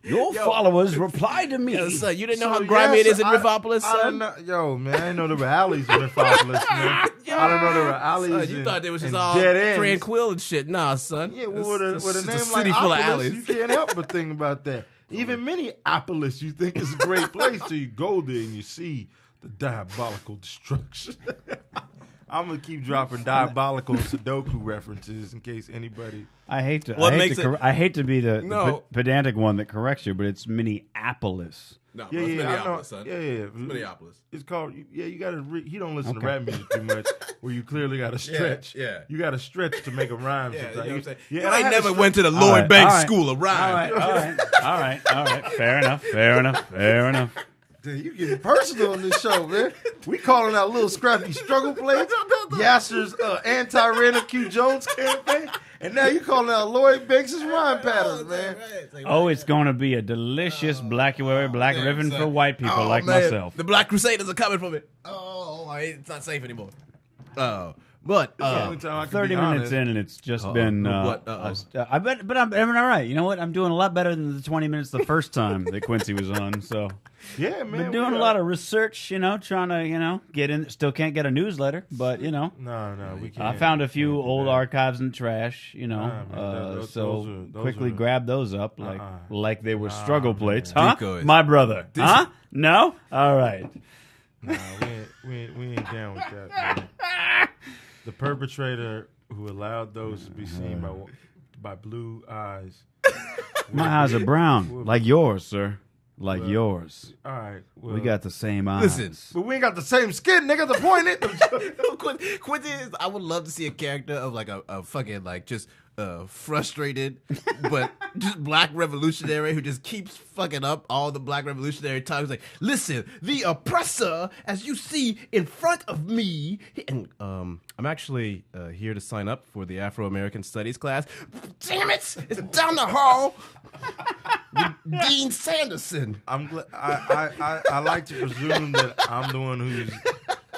Your followers reply to me. Yo, son, you didn't know So, how grimy it yes, is in Riffopolis, son? yo, man, I didn't know there were alleys in Riffopolis, man. Yo, I don't know there were alleys. You and- thought they was just and all dead ends. tranquil and shit. Nah, son. Yeah, well, with a It's name a like city full of Opolis, alleys. you can't help but think about that. Even Minneapolis, you think is a great place till you go there and you see the diabolical destruction. I'm gonna keep dropping diabolical Sudoku references in case anybody. I hate to. What I hate makes to, it- I hate to be the No. pedantic one that corrects you, but it's Minneapolis. No, Yeah, it's yeah, I know. Minneapolis, son. Yeah. It's Minneapolis. It's called. Yeah, you gotta. He don't listen to rap music too much, where you clearly gotta stretch. yeah. You gotta stretch to make a rhyme. Yeah, you know sometimes. what I'm saying? Yeah, You and I ain't had to never stretch- went to the All Lloyd right, Banks all right, School of Rhyme. All right. Fair enough. Dude, you getting personal on this show, man. We calling out little scrappy struggle plays, Yasser's anti-Randall Q. Jones campaign, and now you calling out Lloyd Banks' rhyme patterns, man. Oh, it's going to be a delicious black ribbon for white people like man. myself. The Black Crusaders are coming for me. Oh, it's not safe anymore. Oh, but Only time I can 30 be minutes honest. in, and it's just been. What? I bet, but I'm all right. You know what? I'm doing a lot better than the 20 minutes the first time that Quincy was on. So, Yeah, man. been doing a lot of research. Trying to get in. Still can't get a newsletter, but No, we can't. I found a few can't do old that. archives in trash. man, those Quickly are- grab those up like they were struggle plates, man. huh? Decoys. My brother, huh? No, all right. Nah, we ain't down with that, man. The perpetrator who allowed those to be seen by blue eyes. My eyes are brown, like yours, sir. Like yours. All right. Well, We got the same eyes. listen, but we ain't got the same skin, nigga. The point is, Quincy is. I would love to see a character of like a fucking like just frustrated, but just black revolutionary who just keeps fucking up all the black revolutionary times. Like, listen, the oppressor, as you see in front of me, and I'm actually here to sign up for the Afro-American Studies class. Damn it, it's down the hall. With Dean Sanderson. I'm glad. I like to presume that I'm the one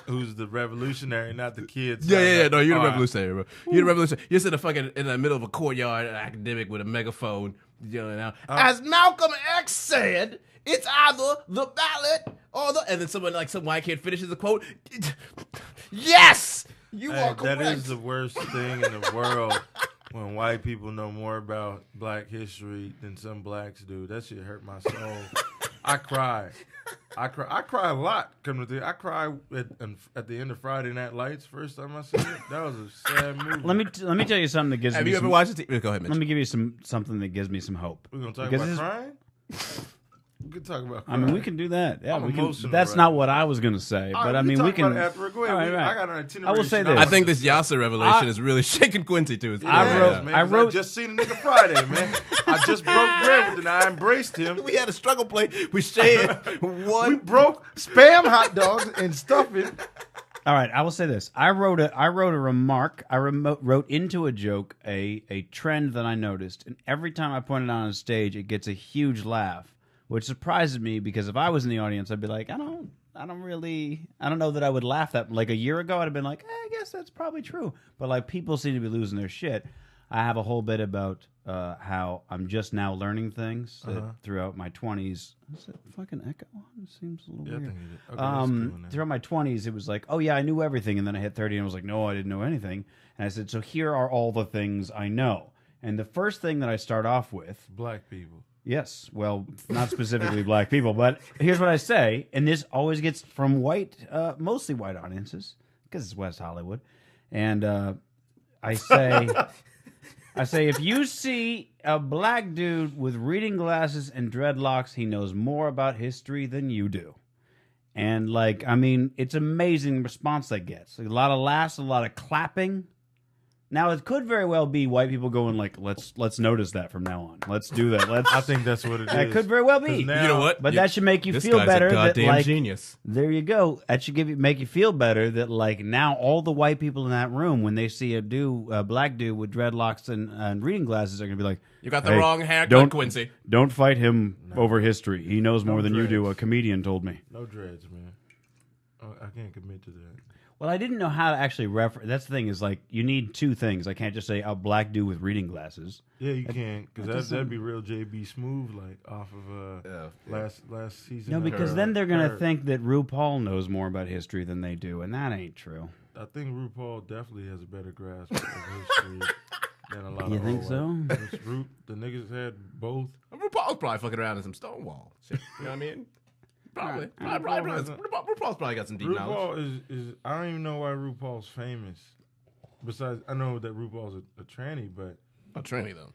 who's the revolutionary, not the kids. Yeah. No, you're the All right. revolutionary, bro. You're the revolutionary. You're sitting fucking in the middle of a courtyard, an academic with a megaphone, yelling out, as Malcolm X said, it's either the ballot or the. And then some white kid finishes the quote. Yes, you Hey, are correct. that is the worst thing in the world. When white people know more about black history than some blacks do, that shit hurt my soul. I cry a lot. I cry at the end of Friday Night Lights. First time I seen it, that was a sad movie. Let me tell you something that gives Have me you ever some, watched it? Go ahead, Mitch. Let me give you something that gives me some hope. We're gonna talk Because about this- crying. We can talk about. I Crying. mean, we can do that. Yeah, I'm we can. emotional That's right not now. what I was going to say, All but right, I mean, we talk can. about it after. Go ahead. All right, right. I got an itinerary. I will say shit this. I think this Yasser revelation is really shaking Quincy too. I wrote- Man, I 'cause wrote- just seen a nigga Friday, man. I just broke bread with him. I embraced him. We had a struggle plate. We shared We one. broke spam hot dogs and stuffing. All right, I will say this. I wrote a remark. I wrote into a joke a trend that I noticed, and every time I point it out on stage, it gets a huge laugh, which surprises me because if I was in the audience, I'd be like, I don't know that I would laugh that. Like a year ago, I'd have been like, I guess that's probably true. But like people seem to be losing their shit. I have a whole bit about how I'm just now learning things that throughout my 20s. Is it fucking echo? It seems a little Yeah, I weird. think it is. Okay, that's cool now. Throughout my 20s, it was like, oh yeah, I knew everything, and then I hit 30 and I was like, no, I didn't know anything. And I said, so here are all the things I know. And the first thing that I start off with, Black people. yes, well, not specifically black people, but here's what I say, and this always gets from mostly white audiences because it's West Hollywood, and I say, if you see a black dude with reading glasses and dreadlocks, he knows more about history than you do. And like, I mean, it's amazing response that gets. A lot of laughs, a lot of clapping. Now it could very well be white people going like, let's notice that from now on. Let's do that. I think that's what it is. That could very well be. 'Cause now- You know what? But that should make you This feel guy's better. a goddamn that, like, genius. there you go. That should make you feel better that like now all the white people in that room, when they see a black dude with dreadlocks and reading glasses, are gonna be like, You got the "Hey, wrong haircut, don't- Quincy. Don't fight him over history. He knows more than you do. dreads. A comedian told me. No dreads, man. I can't commit to that. Well, I didn't know how to actually reference. That's the thing is like you need two things. I can't just say a black dude with reading glasses. Yeah, you can, because just that'd be real JB Smooth, like off of last season. No, of, because then they're gonna Curb. think that RuPaul knows more about history than they do, and that ain't true. I think RuPaul definitely has a better grasp of history than a lot You of think old so? white- The niggas had both. RuPaul's probably fucking around in some Stonewall shit. You know what I mean? Probably. RuPaul's probably got some deep knowledge. RuPaul is I don't even know why RuPaul's famous. Besides, I know that RuPaul's a tranny, but Oh, Trini, though.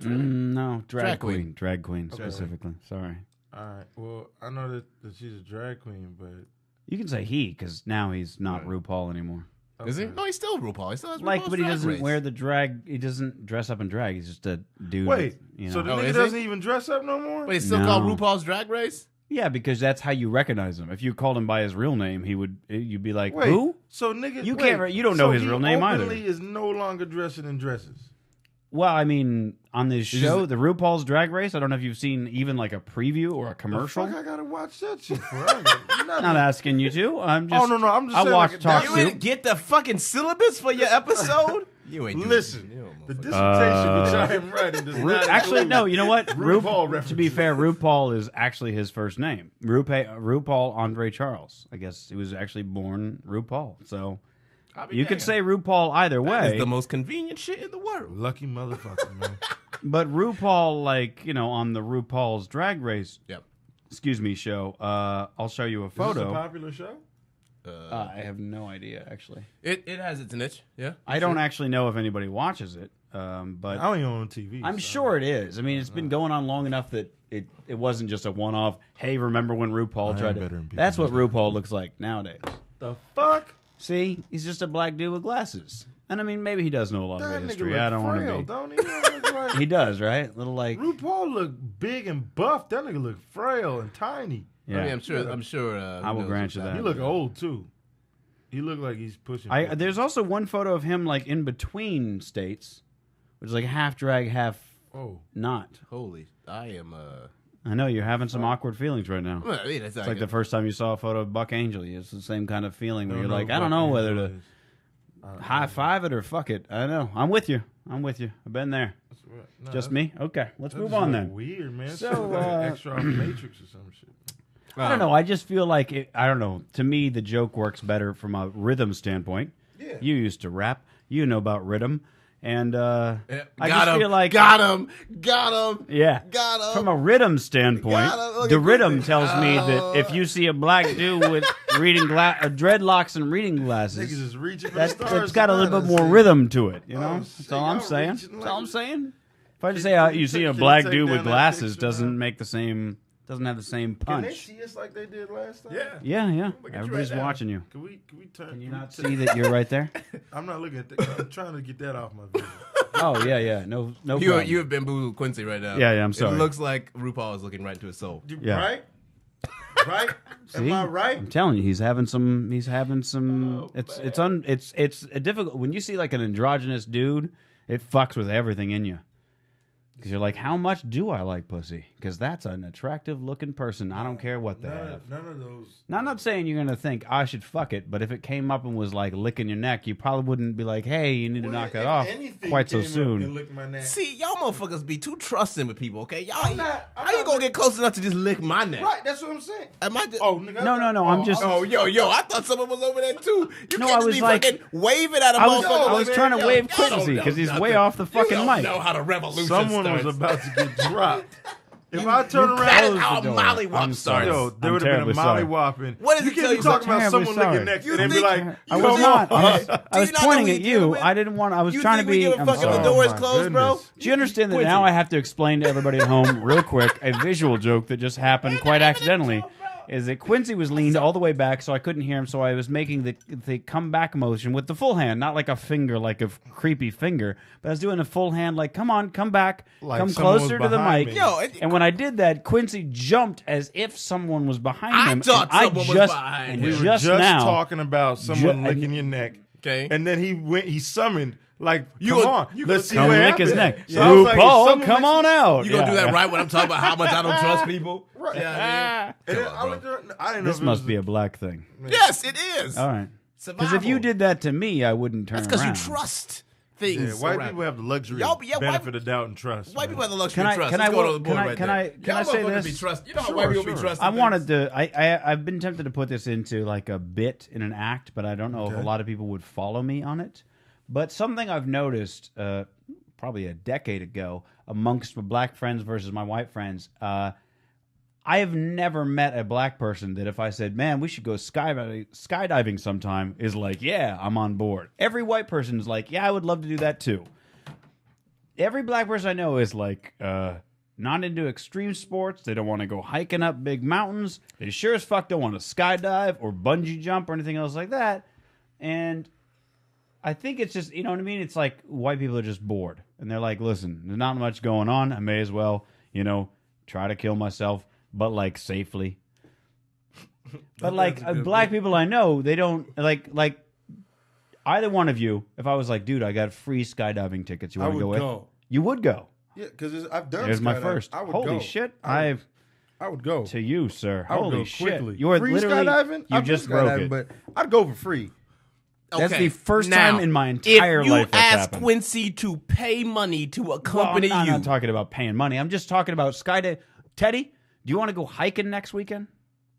No, Drag drag queen. queen. Drag queen specifically. Sorry. all right. Well, I know that she's a drag queen, but You can say he because now he's not Right. RuPaul anymore. Is he? okay. No, he's still RuPaul. He still has Like, RuPaul's but he Drag doesn't Race. wear the drag. He doesn't dress up in drag. He's just a dude. Wait, with, you know. so the Oh, nigga is he? doesn't even dress up no more? Wait, it's still No. called RuPaul's Drag Race? Yeah, because that's how you recognize him. If you called him by his real name, you'd be like, Wait, who? So nigga, You wait, can't. You don't know so his he real name either. openly is no longer dressing in dresses. Well, I mean, on this It's show, just- the RuPaul's Drag Race. I don't know if you've seen even like a preview or a commercial. The fuck I gotta watch that shit for? I got I'm nothing. not asking you to. I'm just. Oh no, I'm just I saying. watched like, Talk that- You didn't get the fucking syllabus for your episode? You ain't doing Listen, you the motherfucker. dissertation which I am writing does not Actually, include no. You know what? RuPaul to be references. fair, RuPaul is actually his first name. RuPaul Andre Charles. I guess he was actually born RuPaul. So I'll be you could damned. say RuPaul either That way. is the most convenient shit in the world. Lucky motherfucker, man. But RuPaul, like, you know, on the RuPaul's Drag Race, Yep. show, I'll show you a Is this a photo. popular show? I have no idea, actually. It has its niche, yeah. I don't actually know if anybody watches it, but I don't even on TV. I'm so. sure it is. I mean, it's been going on long enough that it wasn't just a one-off, hey, remember when RuPaul I tried ain't to... better than people. That's what RuPaul looks like nowadays. The fuck? See? He's just a black dude with glasses. And I mean, maybe he does know a lot That of nigga history. look I don't want frail, to be... don't he? That look like- He does, right? Little like... RuPaul look big and buff. That nigga look frail and tiny. Yeah. I mean, I'm sure. I will who knows grant what's you that. He happening. look old too. He look like he's pushing. There's also one photo of him like in between states, which is like half drag, half Oh, not. Holy, I am. I know you're having some awkward feelings right now. I mean, It's like the first time you saw a photo of Buck Angel. It's the same kind of feeling where you're like, I don't know whether to high five it or fuck it. I don't know. I'm with you. I've been there. Just me? Okay, let's move on then. Weird, man. So, So like an extra off Matrix or some shit. I don't know. I just feel like I don't know. To me, the joke works better from a rhythm standpoint. Yeah. You used to rap. You know about rhythm. And I got just him. feel like got him. yeah. Got him. From a rhythm standpoint, Got him. Look the at rhythm this. tells me that if you see a black dude with dreadlocks and reading Niggas glasses, is reaching for that's the stars. got a little bit more rhythm to it. You know, that's shit, all I'm y'all saying. reaching That's like- all I'm saying. If I just say Can you you see take- a can black you take dude down with that glasses, picture, doesn't man? make the same. Doesn't have the same Can they punch. see us like they did last time? Yeah. Yeah, yeah. Look at you Everybody's right now. watching you. Can we turn? Can you can we not turn- see that you're right there? I'm not looking at that. I'm trying to get that off my video. Oh yeah, yeah. No You problem. you have bamboozled Quincy right now. Yeah, I'm sorry. It looks like RuPaul is looking right into his soul. Yeah. Right? Right? Am See? I right? I'm telling you, he's having some. It's a difficult when you see like an androgynous dude. It fucks with everything in you. Because you're like, how much do I like pussy? Because that's an attractive looking person. I don't care what they have. None of those. Now, I'm not saying you're going to think, I should fuck it, but if it came up and was like licking your neck, you probably wouldn't be like, hey, you need to knock that off quite so soon. See, y'all motherfuckers be too trusting with people, okay? Y'all, I'm not how you gonna get close enough to just lick my neck? Right, that's what I'm saying. Am I just, Oh, nigga. No, I'm just. Oh, yo, I thought someone was over there too. You No, can't I just was be like- fucking waving at a I was, motherfucker. I was like, trying to yo, wave y'all don't Quincy know because he's nothing. way off the fucking You don't mic. know how the revolution Someone starts. was about to get dropped. If I turn That is around, how door. Molly Wop I'm starts. sorry. yo, there I'm would have been terribly a sorry. mollywhopping. What does you it can't tell be you talking about about terribly someone licking sorry? next You and then be think- like, I you was know not. what? I was Do you not know pointing who at you're dealing you. with? I didn't want. I was You trying think to we be. give a I'm fuck if the sorry. door is my closed, bro? goodness. Do you understand that Quincy. now I have to explain to everybody at home real quick a visual joke that just happened quite accidentally? Is that Quincy was leaned all the way back so I couldn't hear him, so I was making the come back motion with the full hand, not like a finger, like a creepy finger, but I was doing a full hand, like come on, come back, Like come someone was closer to the behind mic. me. Yo, And when I did that, Quincy jumped as if someone was behind I him. thought and someone was just, behind and him. We were just just now, talking about someone Ju- licking your neck. Okay. And then he summoned, like, You come gonna- on, you let's see gonna come what lick his happens. neck. So I was like, if RuPaul, someone come licks on out. You gonna do Yeah. that right when I'm talking about how much I don't trust people? Right. Yeah, And then Come on, I bro. looked around, I didn't know This if it must was be a black thing. Yes, it is. All right. Because Survival. if you did that to me, I wouldn't turn That's because you around. trust. things. white around. people have the luxury Y'all- of yeah, benefit of doubt and trust. White man. people have the luxury Can of I- trust. can Let's I go wo- to the board can I- right can there. I- can I Y'all say motherfuckers this? Be trust. You know how Sure, white people be sure. trusting I things? wanted to. I've been tempted to put this into like a bit in an act, but I don't know if a Okay. lot of people would follow me on it. But something I've noticed, probably a decade ago, amongst my black friends versus my white friends, I have never met a black person that if I said, "Man, we should go skydiving sometime," is like, "Yeah, I'm on board." Every white person is like, "Yeah, I would love to do that too." Every black person I know is like, not into extreme sports. They don't want to go hiking up big mountains. They sure as fuck don't want to skydive or bungee jump or anything else like that. And I think it's just, you know what I mean? It's like white people are just bored. And they're like, listen, there's not much going on. I may as well, try to kill myself, but like safely. But like black people I know, they don't like either one of you. If I was like, dude, I got free skydiving tickets. You I want to would go with? go. You would go. Yeah, because I've done. There's my skydiving. first. I would Holy go. shit! I would go. To you, sir. I would Holy go shit! quickly. You are free literally skydiving. you I've just been broke skydiving, it. but I'd go for free. That's Okay, the first now, time in my entire if you life that's ask happened. Quincy to pay money to accompany I'm you, not talking about paying money. I'm just talking about skydiving. Teddy, do you want to go hiking next weekend?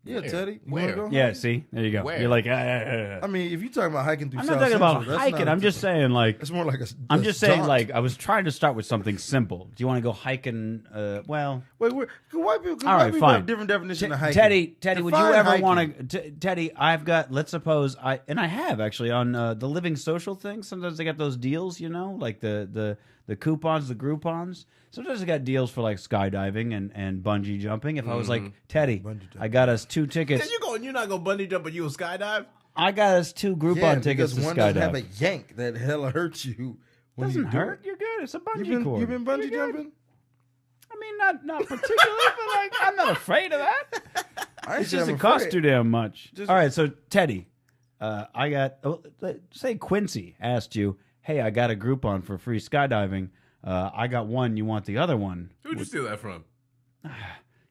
Yeah, Where? Teddy. You Where? wanna go? Yeah. See, there you go. Where? You're like, I mean, if you're talking about hiking through I'm South not talking about Central, that's hiking. not- I'm just saying, like, It's more like a. I'm a just saying, jaunt. like, I was trying to start with something simple. Do you want to go hiking? Well, Wait, white people. All White right, people fine. have different definition of hiking. Teddy, would you Define ever hiking. want to? Teddy, I've got. Let's suppose I have actually on the Living Social thing. Sometimes they got those deals, like the coupons, the Groupons. Sometimes they got deals for like skydiving and bungee jumping. If I was like, Teddy, Bungee jumping. I got us 2 yeah, tickets. you're not gonna bungee jump, but you will skydive. I got us 2 Groupon Yeah, tickets because to one doesn't have a skydive. yank that hella hurts you. When Doesn't you do hurt. it. You're good. It's a bungee You've cord. been bungee You're good. jumping? I mean, not particularly, but like I'm not afraid of that. I It doesn't cost too damn much. Just- All right, so Teddy, I got. Say Quincy asked you, "Hey, I got a Groupon for free skydiving. I got one. You want the other one?" Who'd you steal that from?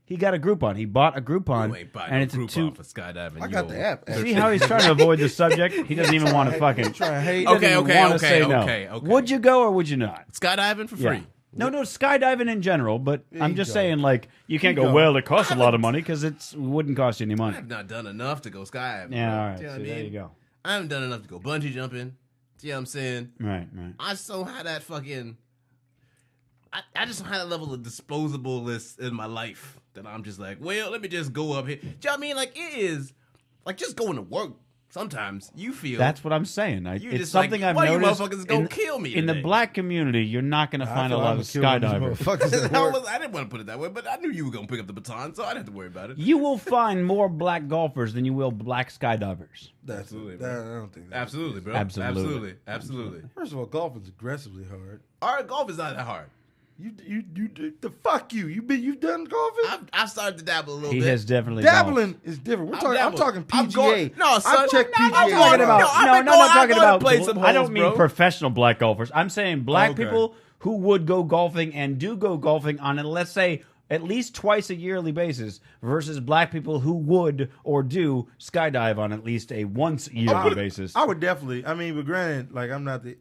He got a Groupon. He bought a Groupon, You ain't buying and no it's a Groupon 2. for skydiving. I got the app. See how he's trying to avoid the subject? He doesn't even want to fucking. Trying to hate. He doesn't even Okay, wanna okay, say no. okay. Would you go or would you not? skydiving for Yeah. free. No, skydiving in general, but I'm you just go. saying, like, you can't You go, go. well, it costs a lot of money because it wouldn't cost you any I money. have not done enough to go skydiving. Yeah, bro. all right. You know what See, I there mean? you go. I haven't done enough to go bungee jumping. You know what I'm saying? Right. I just don't have that fucking. I just don't have that level of disposableness in my life that I'm just like, well, let me just go up here. Do you know what I mean? Like, it is like just going to work. Sometimes you feel That's what I'm saying. You It's just like, something I've why you noticed. motherfuckers gonna kill me in the today? black community, you're not going to find a lot of skydivers. I didn't want to put it that way, but I knew you were gonna pick up the baton, so I didn't have to worry about it. You will find more black golfers than you will black skydivers. Absolutely. I don't think that. Absolutely, bro. Absolutely. Absolutely. First of all, golf is aggressively hard. Our golf is not that hard. You the fuck you. You've done golfing? I've started to dabble a little He bit. has definitely golfed. Dabbling is different. I'm dabbled. talking I'm PGA. going- no, son, I've checked I'm PGA. talking talking about No, I've no, been no, going- not I talking go to about. play some I don't holes, mean bro. professional black golfers. I'm saying black Okay. people who would go golfing and do go golfing on, let's say, at least twice a yearly basis, versus black people who would or do skydive on at least a once yearly basis. I would definitely. I mean, but granted, like I'm not the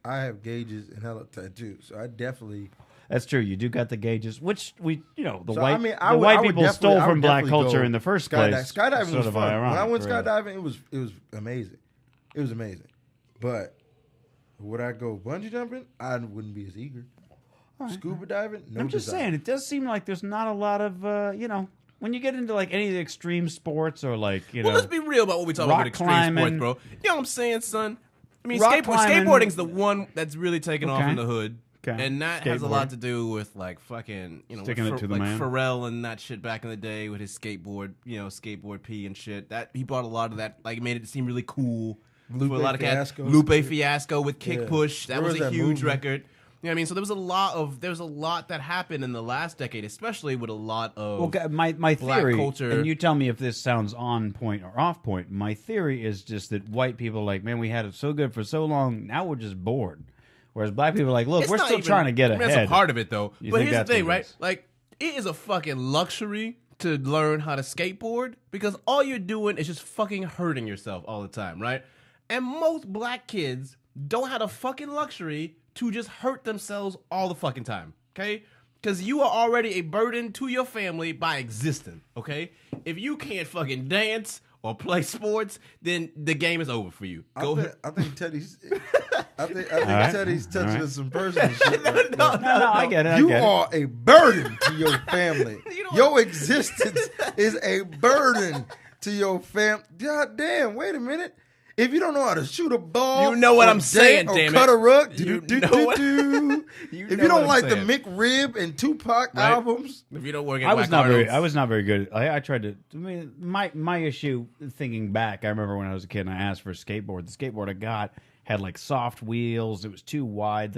I have gauges and hella tattoos, so I definitely. That's true. You do got the gauges, which the So, white I mean, the white would people definitely- stole I would from black definitely culture go in the first skydive. place. Skydiving Sort was of fun. ironic, When I went really. skydiving, it was amazing. It was amazing. But would I go bungee jumping? I wouldn't be as eager. Scuba diving? No. I'm just desire. saying, it does seem like there's not a lot of when you get into like any of the extreme sports or like Well, let's be real about what we talk about rock with extreme sports, climbing. bro. You know what I'm saying, son? I mean, Rock climbing. skateboarding's the one that's really taken off Okay. in the hood. Okay. And that has a Skateboarding. lot to do with like fucking, Sticking it to the like man. Pharrell and that shit back in the day with his skateboard, skateboard P and shit. That he brought a lot of that, like made it seem really cool Lupe for a lot of cats. Fiasco. Lupe Fiasco with Kick Yeah. Push. That There was was a that huge movement. record. You know what I mean? So there was a lot that happened in the last decade, especially with a lot of Okay, my black theory, culture. and you tell me if this sounds on point or off point. My theory is just that white people are like, man, we had it so good for so long, now we're just bored. Whereas black people are like, look, It's we're not still even- trying to get I mean, ahead. That's a part of it, though. You But think here's the that's thing, what it right? is? Like, it is a fucking luxury to learn how to skateboard because all you're doing is just fucking hurting yourself all the time, right? And most black kids don't have the fucking luxury to just hurt themselves all the fucking time, okay? Because you are already a burden to your family by existing, okay? If you can't fucking dance or play sports, then the game is over for you. Go ahead. I think Teddy's. I think Teddy's touching on some personal shit. No, I get it. You are a burden to your family. Your existence is a burden to your fam. God damn! Wait a minute. If you don't know how to shoot a ball, You know what I'm saying, or damn cut it. a rug, You do, know do, what- do. You If know you don't what like I'm the saying. McRib and Tupac Right. albums, If you don't work at I was not very. McDonald's. I was not very good. I tried to. I mean, my issue. Thinking back, I remember when I was a kid and I asked for a skateboard. The skateboard I got had like soft wheels. It was too wide.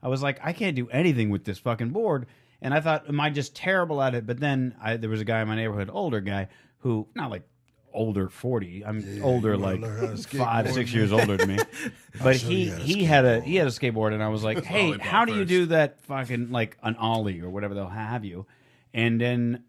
I was like, I can't do anything with this fucking board. And I thought, am I just terrible at it? But then there was a guy in my neighborhood, older guy, who not like older 40. I'm older you wanna like learn how to 5, skateboard, 6 man. years older than me. But show you how to he had a skateboard, and I was like, hey, volleyball how do you first. do that fucking like an ollie or whatever they'll have you? And then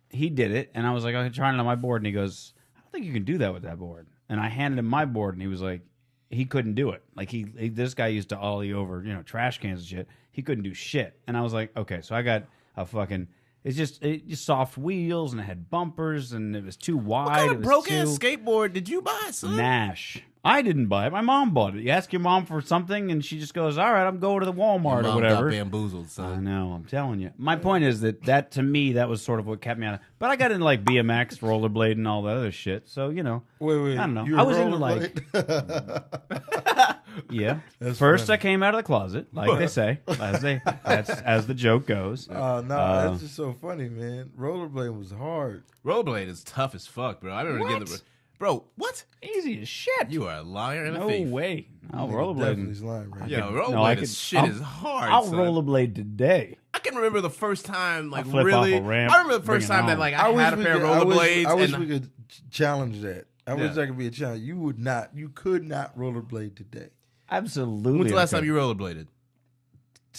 he did it, and I was like, I'm trying it on my board, and he goes, I don't think you can do that with that board. And I handed him my board, and he was like, he couldn't do it. Like this guy used to ollie over, trash cans and shit. He couldn't do shit. And I was like, okay, so I got a fucking. It's just soft wheels, and it had bumpers, and it was too wide. What kind it of was broke ass too skateboard did you buy, son? Nash. I didn't buy it. My mom bought it. You ask your mom for something, and she just goes, "All right, I'm going to the Walmart Your or mom whatever." got bamboozled, I son. know. I'm telling you. My point is that to me, that was sort of what kept me out of. But I got into like BMX, rollerblade, and all that other shit. So wait, I don't know. you I a was into like rollerblade? yeah. That's First, funny. I came out of the closet, like they say, as the joke goes. No, that's just so funny, man. Rollerblade was hard. Rollerblade is tough as fuck, bro. I remember getting the. Bro, what? Easy as shit. You are a liar and a No thief. way. I'll Definitely rollerblade. lying right Yeah, now. rollerblade shit I'll- is hard. I'll son. rollerblade today. I can remember the first time, like I'll flip really. off a ramp, I remember the bring first it time that on. like I had a wish pair of we could- rollerblades. I wish and we could challenge that. I wish Yeah. that could be a challenge. You could not rollerblade today. Absolutely. When's the last okay. time you rollerbladed?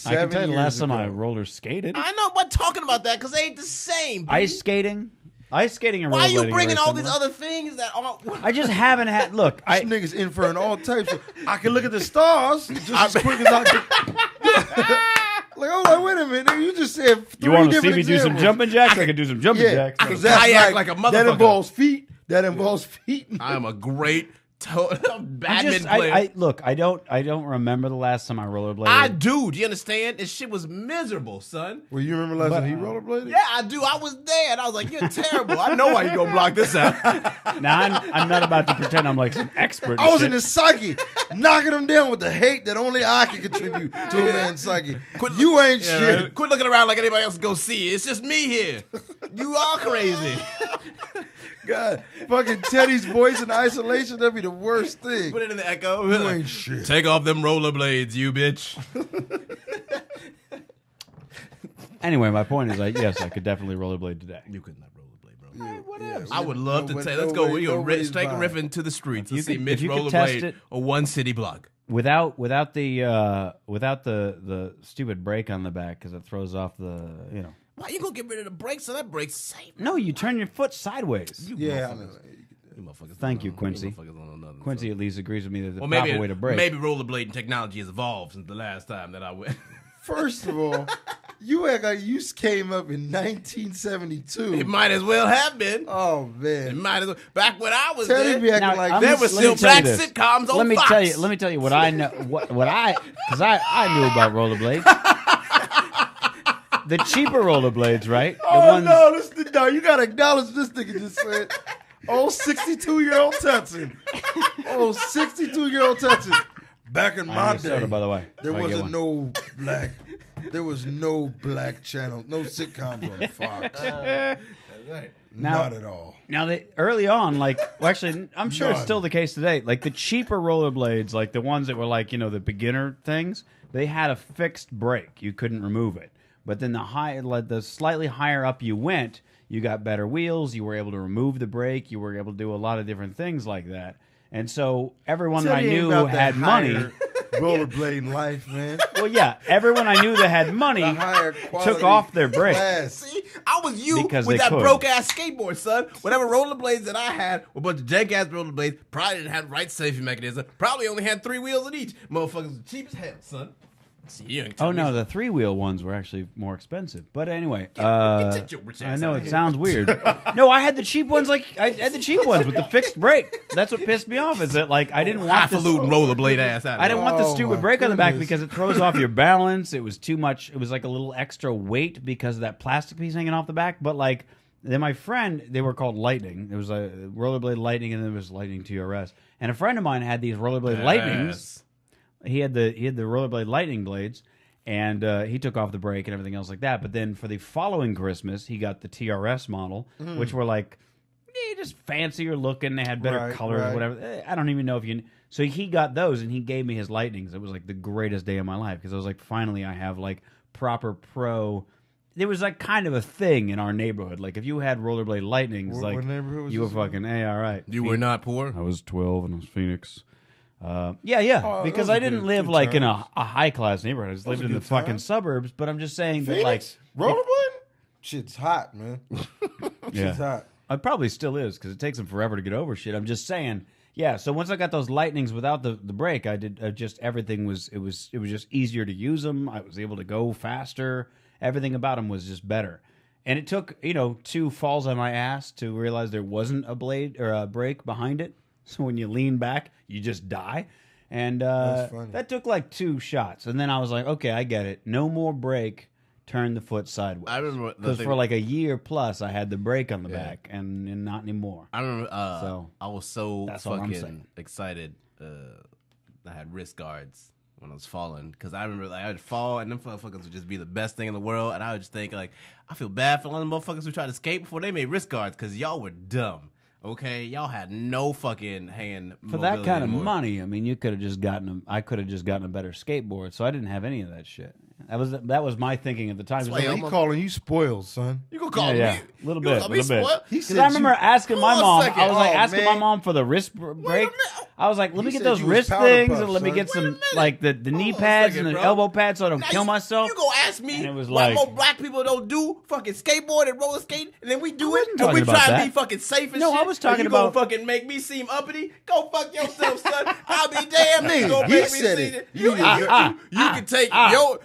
I can tell you the 7 last years time I ago. roller skated. I know, but talking about that because they ain't the same. B. Ice skating and Why are you rollerblading bringing very all these similar. other things that aren't? I just haven't had. Look, This nigga's inferring all types of. I can look at the stars just as quick as I can. Like, hold on, wait a minute. You just said three you want to see different me do some examples. jumping jacks? I can do some jumping Yeah, jacks. because kayak like a That motherfucker. involves feet. That involves feet. I am a great badminton I just, player. look. I don't remember the last time I rollerbladed. I do. Do you understand? This shit was miserable, son. Well, you remember last time he rollerbladed? Yeah, I do. I was there, and I was like, "You're terrible. I know why you gonna block this out." Now I'm not about to pretend I'm like some expert. I was shit. in his psyche, knocking him down with the hate that only I can contribute to a man's psyche. You ain't Yeah, shit. right. Quit looking around like anybody else can go see it. It's just me here. You are crazy. God, fucking Teddy's voice in isolation, that'd be the worst thing. Put it in the echo. You ain't shit. Take off them rollerblades, you bitch. Anyway, my point is, yes, I could definitely rollerblade today. You could not rollerblade, bro. Yeah, I would love to nobody- take. Let's go. nobody- We go nobody's take buying. Riffin to the streets. Let's see could- Mitch if you could test rollerblade it- a one city block. Without the stupid brake on the back because it throws off the Why you gonna get rid of the brakes so that brake's safe? No, you turn your foot sideways. Yeah, I know. You motherfuckers Thank don't you, know- Quincy. you motherfuckers don't know nothing, Quincy so. at least agrees with me that the Well, proper way to brake. maybe rollerblading technology has evolved since the last time that I went. First of all, you act like you came up in 1972. It might as well have been. Oh It man, might as well. Back when I was Teddy there, be acting Now, like I'm there just- was let me still tell black you this. sitcoms on Let me Fox. tell you what I know. What I because I knew about rollerblades. The cheaper rollerblades, right? The Oh no, you gotta acknowledge this nigga just said. Oh, 62-year-old Tetson. Oh, 62-year-old Tetson. Back in I my need a soda, day, by the way. there If I get wasn't one. no black. There was no black channel, no sitcoms on Fox. Now- Not at all. Now, early on, actually, I'm sure it's None. still the case today. Like the cheaper rollerblades, like the ones that were like the beginner things, they had a fixed brake. You couldn't remove it. But then the slightly higher up you went, you got better wheels. You were able to remove the brake. You were able to do a lot of different things like that. And so everyone that I Teddy ain't knew about that had money. higher. rollerblading life, man. Well, yeah, everyone I knew that had money The higher quality took off their brakes. class. See, I was you Because with they that could. broke ass skateboard, son. Whatever rollerblades that I had were a bunch of jank ass rollerblades. Probably didn't have the right safety mechanism. Probably only had 3 wheels in each. Motherfuckers cheap as hell, son. See, you ain't Oh telling no, me. the 3-wheel ones were actually more expensive. But anyway, Get your rich I ass know out it of here. sounds weird. No, I had the cheap ones. Like I had the cheap ones with the fixed brake. That's what pissed me off. Is that like I didn't want this. highfalutin rollerblade ass out of I didn't want the Oh, stupid my brake on the back goodness. because it throws off your balance. It was too much. It was like a little extra weight because of that plastic piece hanging off the back. But like then my friend, they were called Lightning. There was a rollerblade Lightning and then there was Lightning TRS. And a friend of mine had these rollerblade Lightnings. He had the rollerblade Lightning blades. And he took off the brake and everything else like that. But then for the following Christmas, he got the TRS model, which were like just fancier looking. They had better Right, colors, right. whatever. I don't even know if you. So he got those, and he gave me his Lightnings. It was like the greatest day of my life because I was like, finally, I have like proper pro. There was like kind of a thing in our neighborhood. Like if you had rollerblade Lightnings, What- like what neighborhood was you were this in? fucking all right. You were not poor? I was 12 and I was Phoenix. Yeah, Oh, because those I are didn't good- live good like in times. a high class neighborhood. I just lived are in the good fucking times. suburbs. But I'm just saying that like, Phoenix? Rollerblading? Shit's hot, man. yeah, Shit's hot. it probably still is because it takes them forever to get over shit. I'm just saying, yeah. So once I got those Lightnings without the brake, I did just everything was it was just easier to use them. I was able to go faster. Everything about them was just better. And it took 2 falls on my ass to realize there wasn't a blade or a brake behind it. So when you lean back, you just die. And That's funny. that took like 2 shots. And then I was like, okay, I get it. No more brake. Turn the foot sideways. I remember the Because thing- for like a year plus, I had the brake on the back, and not anymore. I remember. So, I was so that's all I'm fucking saying. excited. I had wrist guards when I was falling because I remember like, I would fall and them motherfuckers would just be the best thing in the world, and I would just think like I feel bad for all the motherfuckers who tried to skate before they made wrist guards because y'all were dumb. Okay, y'all had no fucking hand For that mobility kind of anymore. money, I mean, you could have just gotten I could have just gotten a better skateboard. So I didn't have any of that shit. That was my thinking at the time. It was why like, He calling you spoiled, son. You gonna call yeah, me? a little You gonna bit, call a me little bit. spoiled? He Because said I remember asking my Hold on a mom. second. I was like Oh, asking my man. mom for the wrist brake. minute. I was like, let me He get said those you was wrist powder things puff, and let me son. get Wait a some minute. like the knee Hold on a pads second, and the bro. elbow pads so I don't Now kill myself. You gonna ask me And it was why like- more black people don't do fucking skateboard and roller skate, and then we do it, wasn't and we talking about try to that. be fucking safe and No, shit. I was talking and you about- gonna fucking make me seem uppity? Go fuck yourself, son. I'll be damn. Nigga, You gonna he make me said seem it. You can take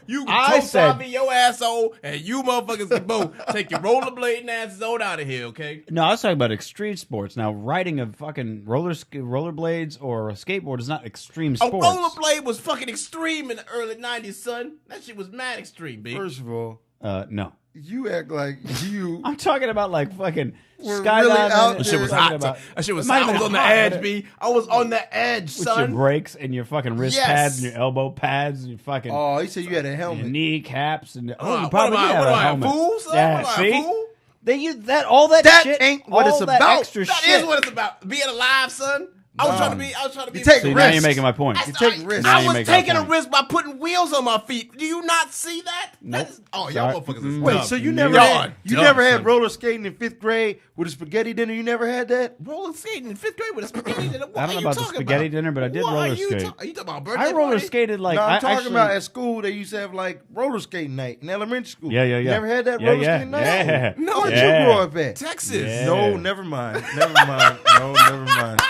you I can said- me your asshole, and you motherfuckers can both take your rollerblading asses on out of here, okay? No, I was talking about extreme sports. Now, riding a fucking rollerblades or a skateboard is not extreme A sports. rollerblade was fucking extreme in the early '90s, son. That shit was mad extreme, big. First of all, No. you act like you. I'm talking about like fucking We're skydiving. really out That shit was there. hot. That shit was. I was on the edge, B. I was on the edge, With your son. brakes and your fucking wrist Yes. pads and your elbow pads and your fucking Oh, he said you had a your helmet. knee caps and you What probably am I- did have what a am I, a helmet. fool, son? Yeah, What am I, a see? fool? They use that all that That shit. ain't what all it's that about. Extra That shit. is what it's about. Being alive, son. I was trying to be. You take See, now risks. you're making my point. You take risks. Now I you was make my taking a point. risk by putting wheels on my feet. Do you not see that? Nope. Oh, Sorry. y'all motherfuckers is Wait, dumb. so you never Y'all had are you dumb, never had son. roller skating in 5th grade with a spaghetti dinner? You never had that? roller skating in 5th grade with a spaghetti dinner? What I don't are know you about the talking spaghetti about? dinner, but I did What roller are you skate. Are you talking about a birthday I roller party? skated like no, I'm I talking actually, about at school. They used to have like roller skating night in elementary school. Yeah. You never had that yeah, roller yeah, skating night? Yeah. No. Where'd Yeah. you grow up at? Texas. Yeah. No, never mind. Never mind. No, never mind.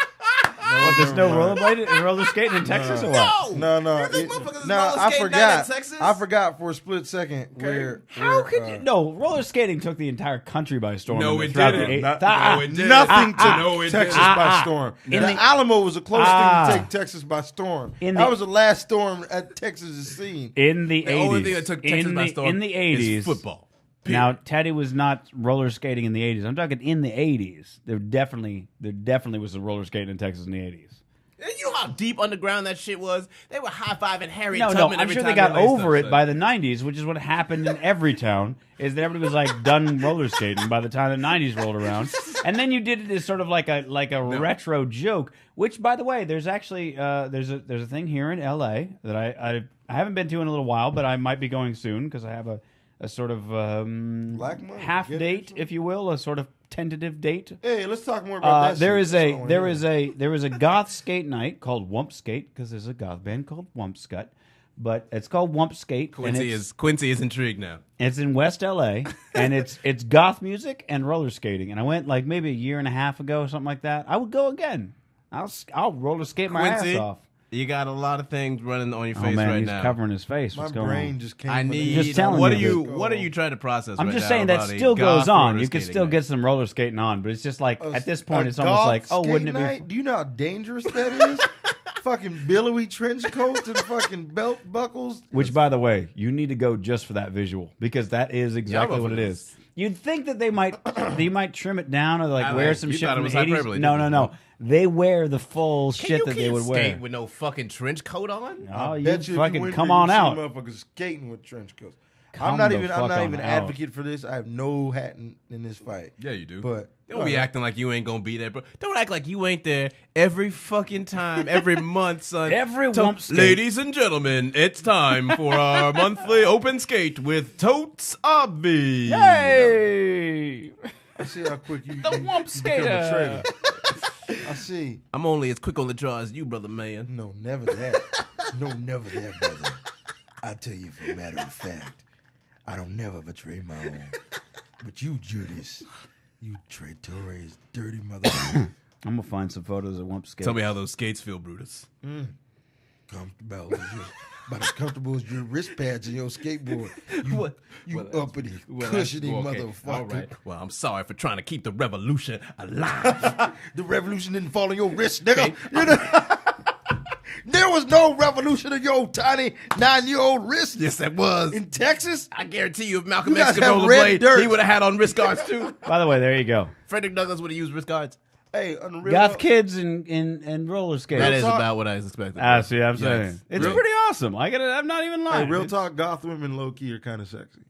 What, there's no never mind. roller skating in Texas or what? No. No. You think motherfuckers is No, roller I skating down in forgot. Texas? I forgot for a split second where. How where, could you? No, roller skating took the entire country by storm. No, and it throughout the didn't. eight- Not- Ah, no, it didn't. Nothing took No, it Texas didn't. by storm. In the the- Alamo was the closest Ah. thing to take Texas by storm. In that the- was the last storm at Texas has seen. in the The 80s. only thing that took Texas in by the, storm in the 80s, is football. Now, Teddy was not roller skating in the 80s. I'm talking in the 80s. There definitely was a roller skating in Texas in the 80s. You know how deep underground that shit was? They were high-fiving Harry No, Tubman I'm every sure time they got laced over up, it son. by the 90s, which is what happened in every town, is that everybody was like done roller skating by the time the 90s rolled around. And then you did it as sort of like a retro joke, which, by the way, there's actually there's a thing here in LA that I haven't been to in a little while, but I might be going soon because I have a sort of Black money. half Get date, it? if you will, a sort of tentative date. Hey, let's talk more about that. There shit. is That's a all I there wanna is hear. a there is a goth skate night called Wump Skate because there's a goth band called Wump Scut, but it's called Wump Skate. Quincy is intrigued now. It's in West LA, and it's goth music and roller skating. And I went like maybe a year and a half ago, something like that. I would go again. I'll roller skate my Quincy, ass off. you got a lot of things running on your Oh face man, right he's now. covering his face. My What's going brain on? just came. I from the- need. Just telling what you. What are you trying to process? I'm right just now saying that about a still goth goes on. roller You can skating still night? get some roller skating on, but it's just like at this point, A it's almost goth like, oh, wouldn't it skate night? be? Do you know how dangerous that is? Fucking billowy trench coats and fucking belt buckles. Which, by the way, you need to go just for that visual because that is exactly what it is. You'd think that they might trim it down or like I wear like- some you shit thought from it the was 80s. hyperbole, No, didn't no, you? no. They wear the full You shit that they can't would skate wear. with no fucking trench coat on. Oh, you Bet you if fucking went come there, on you'd see out. Motherfuckers skating with trench coats. Come I'm not the even. fuck I'm not on even an out. advocate for this. I have no hat in this fight. Yeah, you do. But Don't be acting like you ain't gonna be there, bro. Don't act like you ain't there every fucking time, every month, son. Every So, wump skate. ladies and gentlemen, it's time for our monthly open skate with Totes Obby. Hey! I see how quick you. The you wump become a skater. traitor. I see. I'm only as quick on the draw as you, brother man. No, never that. No, never that, brother. I tell you, for a matter of fact, I don't never betray my own. But you, Judas, you traitorous, dirty motherfucker. I'm gonna find some photos of Wump Skate. Tell me how those skates feel, Brutus. Comfortable as about as comfortable as your wrist pads in your skateboard. You, you uppity, cushiony motherfucker. All right. Well, I'm sorry for trying to keep the revolution alive. The revolution didn't fall on your wrist, nigga. You know? There was no revolution in your tiny 9-year-old wrist. Yes, that was. In Texas? I guarantee you, if Malcolm You X guys could have roll a red blade, dirt. he would have had on wrist guards too. By the way, there you go. Frederick Douglass would have used wrist guards. Hey, unreal. Goth kids and roller skates. That is talk. about what I expected. See, I'm saying it's Real- pretty awesome. I'm not even Hey, lying. real It's- talk, goth women low key are kind of sexy.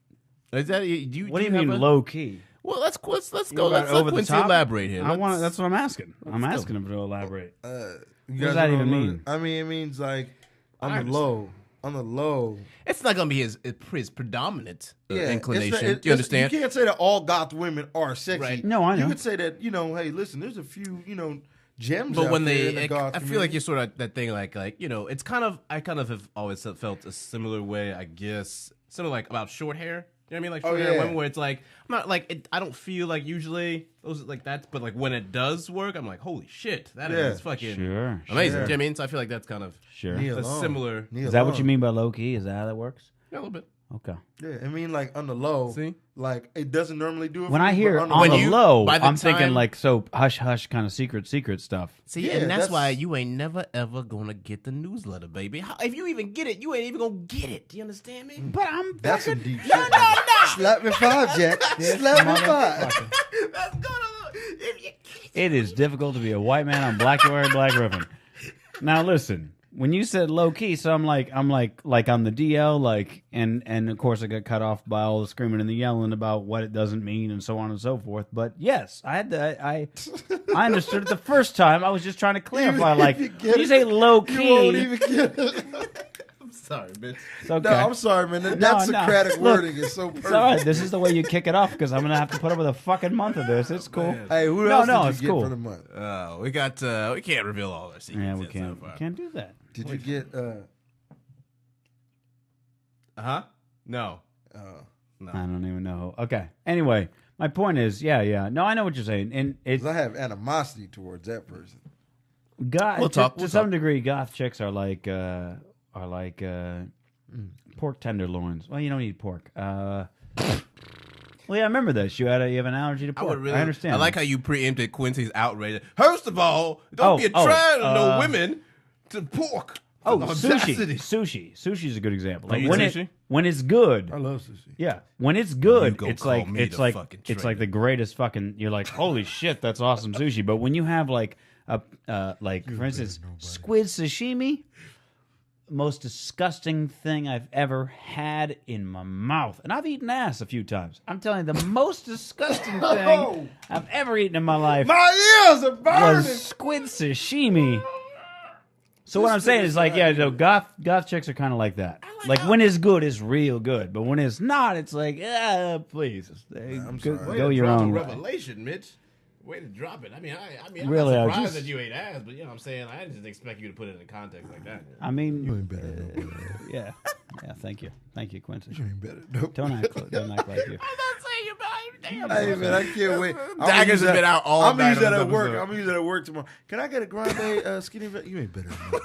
Is that you? What do you have mean a- low key? Well, let's go. Let's You go. want Let's let over the Quincy top? elaborate here. I want. Let's- That's what I'm asking. I'm go. asking him to elaborate. You What guys does that know even what I mean? I mean, it means like on I the low. On the low. It's not gonna be his predominant inclination. It's Do you understand? You can't say that all goth women are sexy. Right. No, I know. You could say that, hey, listen, there's a few, gems But out when there in the they, goth I feel like you're sort of that thing, like it's kind of. I kind of have always felt a similar way. I guess sort of like about short hair. You know what I mean? Like short hair yeah. women, where it's like I'm not like it, I don't feel like usually those like that, but like when it does work, I'm like, holy shit, that is Yeah. fucking Sure. amazing. Do you know Sure. what I mean? So I feel like that's kind of Sure. Kneel a long. similar. Kneel Is that what long. you mean by low key? Is that how that works? Yeah, a little bit. Okay. Yeah, I mean like on the low. See? Like it doesn't normally do it. When for I me, hear but on the you- low, by the I'm thinking time- like so hush hush kind of secret stuff. See, Yeah, and that's that's- why you ain't never ever gonna get the newsletter, baby. If you even get it, you ain't even gonna get it. Do you understand me? But I'm that's some deep shit. No. Slap me five, Jack. Slap me five. That's gonna. If you It is difficult to be a white man on Black Riffin. Now listen, when you said low key, so I'm like on the DL, like, and of course I got cut off by all the screaming and the yelling about what it doesn't mean and so on and so forth. But yes, I had to. I understood it the first time. I was just trying to clarify. Even Like if you when get you it, say low You won't key, even get it. I'm sorry, bitch. it's okay. No, I'm sorry, man. That No, Socratic Look, wording is so perfect. It's all right. This is the way you kick it off because I'm gonna have to put up with a fucking month of this. It's cool. Hey, who No, else no, did it's you get cool. for the month? We got. We can't reveal all our secrets. Yeah, we yet can't. So We far. can't do that. Did you get Huh? No. I don't even know. Okay. Anyway, my point is, yeah. No, I know what you're saying, and it's 'cause I have animosity towards that person. goth. We'll talk, To we'll some talk. degree, goth chicks are like pork tenderloins. Well, you don't eat pork. Well, yeah, I remember this. You have an allergy to pork. I understand. I like how you preempted Quincy's outrage. First of all, don't be Oh, trying to know women to pork. Oh, The sushi. audacity. Sushi is a good example. Oh, Like you when eat it sushi? when it's good. I love sushi. Yeah, when it's good, You go it's call like me it's the like fucking it's like traitor. the greatest fucking. You're like, holy shit, that's awesome sushi. But when you have like a like for instance, squid sashimi, most disgusting thing I've ever had in my mouth, and I've eaten ass a few times. I'm telling you, the most disgusting thing I've ever eaten in my life My ears are burning. was squid sashimi. So what I'm saying is like, yeah, goth chicks are kind of like that. Like when it's good, it's real good, but when it's not, it's like, please, go your own way. Revelation, Mitch. Way to drop it. I mean, I'm Really, not I surprised just- that you ate ass, but you know what I'm saying? I didn't expect you to put it in context like that. I mean, You ain't better. yeah, thank you, Quincy. You ain't better. Nope. Don't act like you. I'm not saying you, but Hey man, I can't wait. Daggers have been out all I'm gonna night use that on at this work. episode. I'm gonna use that at work tomorrow. Can I get a grande skinny? You ain't better. Than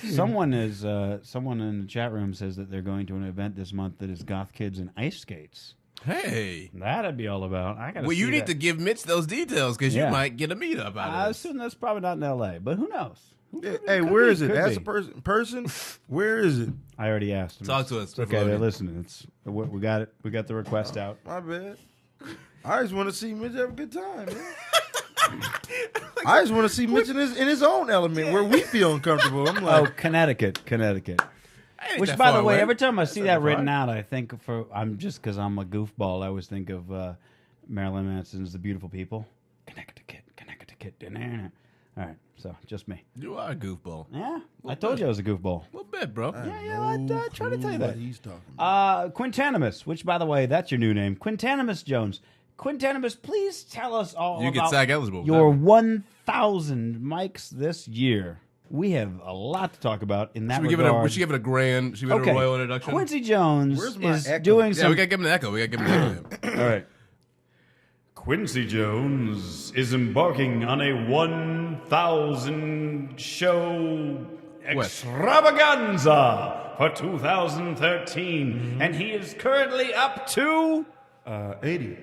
me. Someone in the chat room says that they're going to an event this month that is goth kids and ice skates. Hey. That'd be all about. I gotta. Well, you see need that. to give Mitch those details because Yeah. you might get a meetup out I of this. assume that's probably not in L.A., but who knows? Hey, where is it? Ask a person. Where is it? I already asked him. Talk to us. It's okay, they're listening. We got it. We got the request out. My bad. I just want to see Mitch have a good time, man. I just want to see Mitch in his own element where we feel uncomfortable. I'm Oh, like, Connecticut. Ain't Which, that by the far way, away. every time I see that not written far. out, I think I'm just because I'm a goofball. I always think of Marilyn Manson's "The Beautiful People." Connecticut. All right, so just me. You are a goofball. Yeah, I told you I was a goofball. A little bit, bro. I tried to tell you what that. he's talking about. Quintanimus, which, by the way, that's your new name, Quintanimus Jones. Quintanimus, please tell us all You get about SAG eligible. your 1,000 mics this year. We have a lot to talk about in that Should we regard. we should give it a grand, should we give it a royal introduction? Quincy Jones Where's my is echo? doing Yeah, some. we gotta give him an echo. We gotta give him an echo. All right. Quincy Jones is embarking on a 1,000 show extravaganza for 2013, and he is currently up to 80.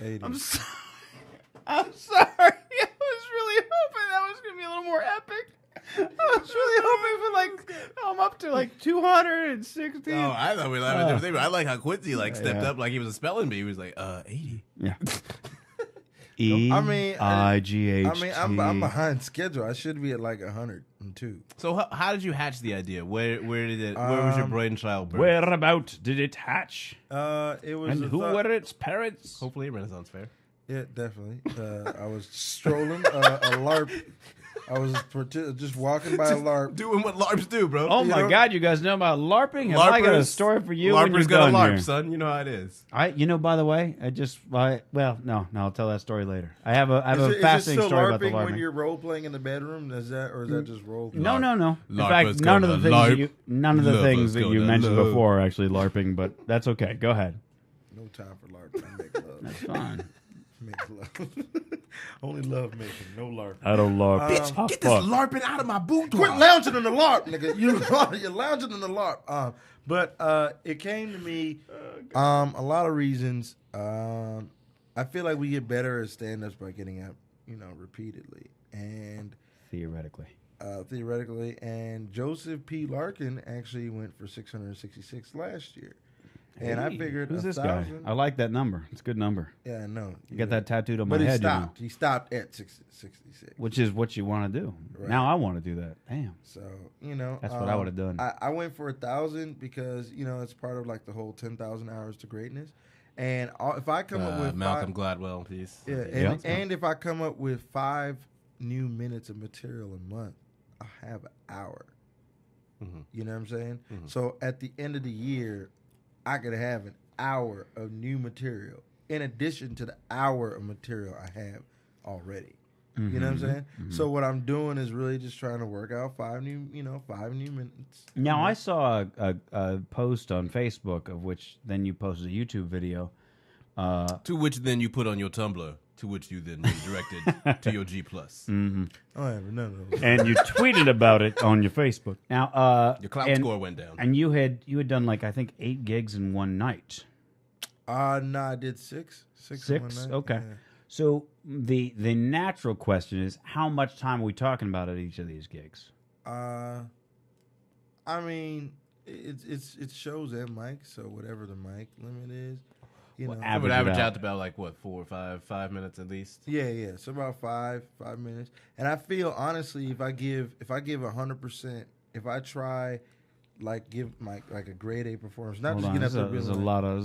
80. I'm sorry. I was really hoping that was going to be a little more epic. I was really hoping for I'm up to 260. Oh, I thought we were laughing at different things. I like how Quincy stepped up like he was a spelling bee. He was like, 80. Yeah. I mean, E-I-G-H-T. I'm behind schedule. I should be at 102. So how did you hatch the idea? Where was your brainchild birth? Whereabout did it hatch? It was And a who thought- were its parents? Hopefully a Renaissance fair. Yeah, definitely. I was strolling a LARP. I was just walking by a LARP. Doing what LARPs do, bro. Oh my know- God, you guys know about LARPing? Have I got a story for you when you're LARPers gonna done LARP, here? son. You know how it is. By the way, no, I'll tell that story later. I have a Is it fascinating still story about the LARPing when LARPing. you're role playing in the bedroom? Is that just role playing? No. In LARPers fact, none of the gonna things LARP. things that you Lovers mentioned gonna before are actually LARPing, but that's okay. Go ahead. No time for LARPing. I make love. That's fine. Make love. Only love making, no LARP. I don't LARP. Get this LARPing out of my boudoir. Quit lounging in the LARP, nigga. You're lounging in the LARP. But it came to me a lot of reasons. I feel like we get better at stand-ups by getting up, repeatedly. And Theoretically. and Joseph P. Larkin actually went for 666 last year. And I Hey, figured who's this 1,000. guy? I like that number. It's a good number. Yeah, I know. You got that tattooed on But my he head, stopped. He stopped at 66. which is what you want to do. Right. Now I want to do that. Damn. So, That's what I would've done. I went for 1,000 because, it's part of the whole 10,000 hours to greatness. And if I come up with Malcolm Gladwell piece. and if I come up with 5 new minutes of material a month, I have an hour. Mm-hmm. You know what I'm saying? So at the end of the year, I could have an hour of new material in addition to the hour of material I have already. You know what I'm saying? So what I'm doing is really just trying to work out 5 new minutes. Now I saw a post on Facebook of which then you posted a YouTube video. To which then you put on your Tumblr. To which you then redirected to your G+. I don't have none of those. And you tweeted about it on your Facebook. Now, Your clout score went down. And you had done I think 8 gigs in one night. No, I did 6. 6 in one 6? night. Okay. Yeah. So the natural question is, how much time are we talking about at each of these gigs? I mean, it's shows and mic, so whatever the mic limit is, It would average it average out. out to about 4 or 5 minutes at least. Yeah. So about 5 minutes, and I feel honestly, if I give 100%, if I try, give a grade A performance, not Hold just on, getting up there's there a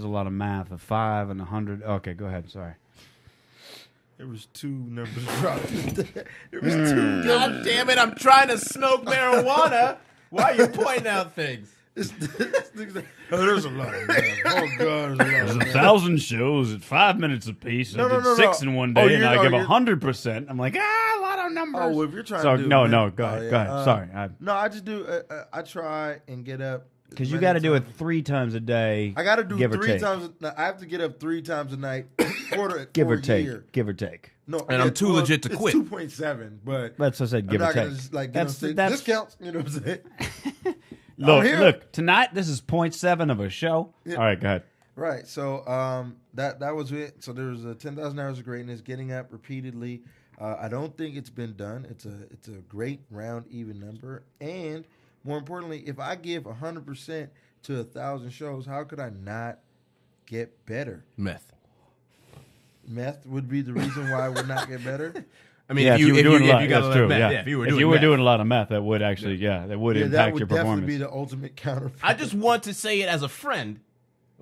lot of math. 5 and 100. Okay, go ahead. Sorry. There was 2 numbers dropped. There was 2. God damn it! I'm trying to smoke marijuana. Why are you pointing out things? There's a lot of math. Oh God, There's 1,000 shows at 5 minutes apiece. No, I no, did no, 6 no. in one Oh, day, and you're- I oh, give you're- 100%. I'm like, a lot of numbers. Oh, well, if you're trying So, to do no, minute- go oh, ahead. yeah. Go ahead. Sorry. No, I just do. I try and get up Because you many got to do it times. 3 times a day. I got to do give or 3 take. times. I have to get up 3 times a night for Give for or a take. year. Give or take. No, And I'm too legit to it's quit. 2.7, but That's what I said. I'm Give or not gonna take. just like That's say, that's discounts. You know what I'm saying? look. here. Look. Tonight, this is 0.7 of a show. Yeah. All right, go ahead. Right. So that was it. So there was 10,000 hours of greatness, getting up repeatedly. I don't think it's been done. It's a great round even number, and more importantly, if I give 100% to 1,000 shows, how could I not get better? Meth. Meth would be the reason why I would not get better. I mean, Yeah, if you were doing a lot, if you got that's a true. meth, Yeah. if you were if doing you were meth. doing a lot of meth, that would actually, that would Yeah, impact that would your definitely performance. be the ultimate counter. I just want to say it as a friend,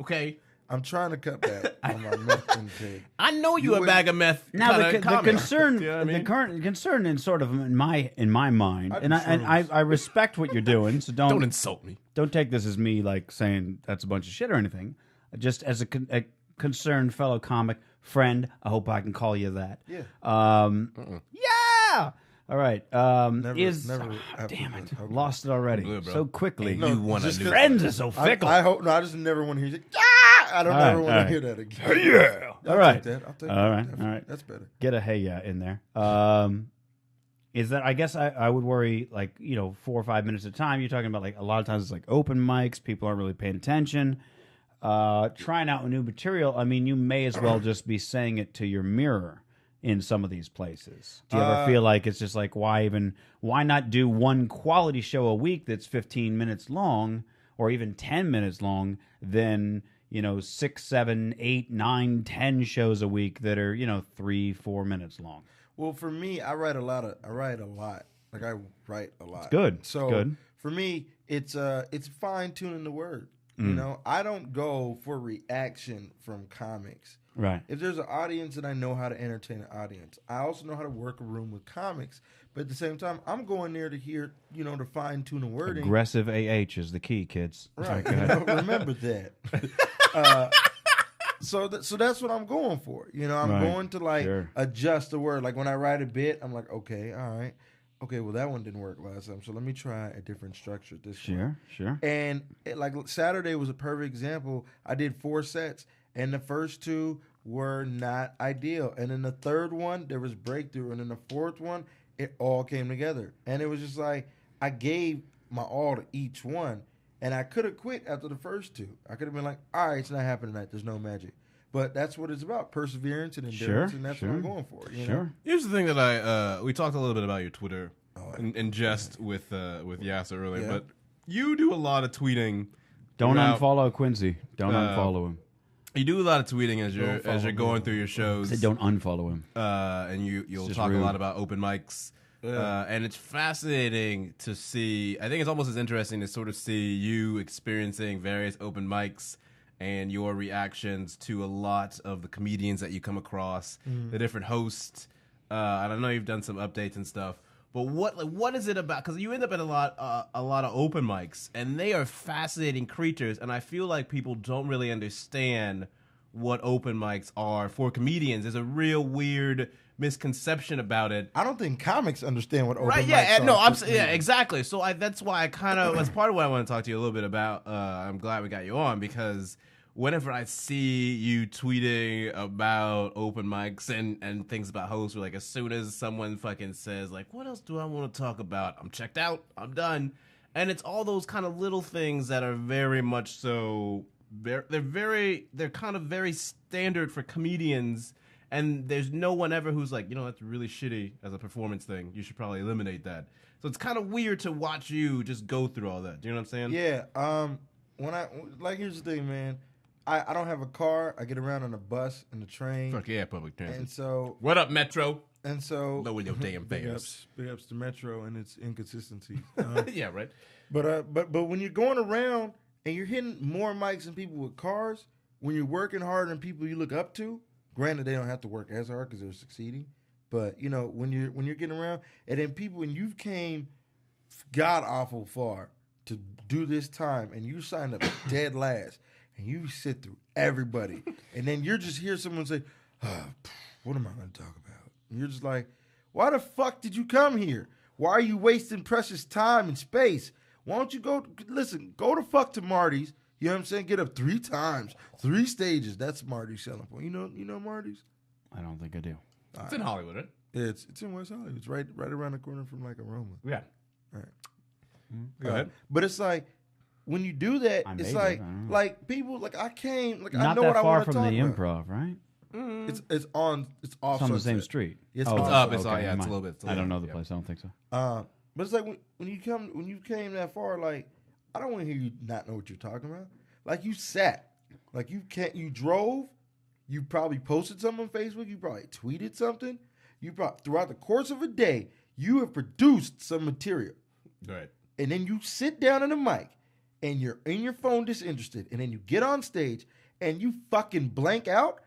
okay? I'm trying to cut back on my meth intake. I know you a would- bag of meth. Now kinda the comic. concern, You know what I mean? the current concern, in sort of in my mind, I'd and be I respect what you're doing, so Don't insult me. don't take this as me like saying that's a bunch of shit or anything. Just as a concerned fellow comic friend, I hope I can call you that. Yeah. Yeah. All right. Never Damn it! Okay. Lost it already Blue, bro. so quickly. You want just to cause- Friends are so fickle. I hope. No, I just never want to hear. Yeah, I don't All ever right, want all to right. hear that again. Yeah. I'll All right. Take that. I'll take All that. right. Definitely. All right. That's better. Get a hey yeah in there. Is that I guess I would worry like 4 or 5 minutes at a time. You're talking about like a lot of times it's like open mics. People aren't really paying attention. Trying out new material. I mean, you may as well just be saying it to your mirror in some of these places. Do you ever feel like it's just like why not do one quality show a week that's 15 minutes long or even 10 minutes long than 6, 7, 8, 9, 10 shows a week that are 3-4 minutes long. Well, for me, I write a lot. Like I write a lot. It's good. So It's good. for me, it's fine tuning the word. I don't go for reaction from comics. Right. If there's an audience, then I know how to entertain an audience. I also know how to work a room with comics. But at the same time, I'm going there to hear, to fine tune the wording. Aggressive AH is the key, kids. Right. Go ahead. Remember that. So that's what I'm going for. I'm Right. going to Sure. adjust the word. Like when I write a bit, I'm like, okay, all right. Okay, well that one didn't work last time. So let me try a different structure this time. Sure. And like Saturday was a perfect example. I did 4 sets, and the first 2 were not ideal. And then the third one, there was breakthrough. And then the fourth one, it all came together. And it was just like I gave my all to each one. And I could have quit after the first 2. I could have been like, all right, it's not happening tonight. There's no magic. But that's what it's about, perseverance and endurance, and that's what I'm going for. You know? Here's the thing that we talked a little bit about your Twitter in jest with Yasser earlier, Yeah. but you do a lot of tweeting. Don't throughout- unfollow Quincy. Don't unfollow him. You do a lot of tweeting as you're follow going me. through your shows. Say don't unfollow him. And you'll just talk rude. a lot about open mics. And it's fascinating to see. I think it's almost as interesting to sort of see you experiencing various open mics and your reactions to a lot of the comedians that you come across, the different hosts. And I know you've done some updates and stuff. But what is it about? Because you end up at a lot of open mics, and they are fascinating creatures. And I feel like people don't really understand what open mics are for comedians. There's a real weird misconception about it. I don't think comics understand what open Right? mics Yeah. are. No. Yeah. Exactly. So that's why I kind of that's part of what I want to talk to you a little bit about. I'm glad we got you on because whenever I see you tweeting about open mics and things about hosts, like as soon as someone fucking says like, "What else do I want to talk about?" I'm checked out. I'm done. And it's all those kind of little things that are very much so. They're kind of very standard for comedians. And there's no one ever who's like, that's really shitty as a performance thing. You should probably eliminate that. So it's kind of weird to watch you just go through all that. Do you know what I'm saying? Yeah. Here's the thing, man. I don't have a car. I get around on a bus and the train. Fuck yeah, public transit. And so What up, Metro? lower your damn big fares. ups to Metro and its inconsistencies. Yeah, right. But when you're going around and you're hitting more mics than people with cars, when you're working hard and people you look up to, Granted, they don't have to work as hard because they're succeeding. But you know, when you're getting around, and then people, when you came god awful far to do this time, and you signed up dead last, and you sit through everybody, and then you're just hear someone say, "What am I going to talk about?" And you're just like, "Why the fuck did you come here? Why are you wasting precious time and space? Why don't you go to fuck to Marty's? You know what I'm saying? Get up 3 times, 3 stages. That's Marty's selling point. You know Marty's? I don't think I do. It's in Hollywood, right? It's in West Hollywood. It's right around the corner from like Aroma. Yeah. All right. Go ahead. But it's like when you do that, I it's made like it, I don't know. like people like I came like I Not know that what I far want to from talk the about. Improv, right? It's off It's on the same Sunset. street. It's oh, on- up, it's okay, on- yeah, never it's a mind. little bit- it's a I don't little- know the yeah. place. I don't think so. But it's like when you came that far, like I don't want to hear you not know what you're talking about. Like you sat, like you drove, you probably posted something on Facebook, you probably tweeted something, you probably throughout the course of a day, you have produced some material, Right. and then you sit down in the mic, and you're in your phone disinterested, and then you get on stage and you fucking blank out.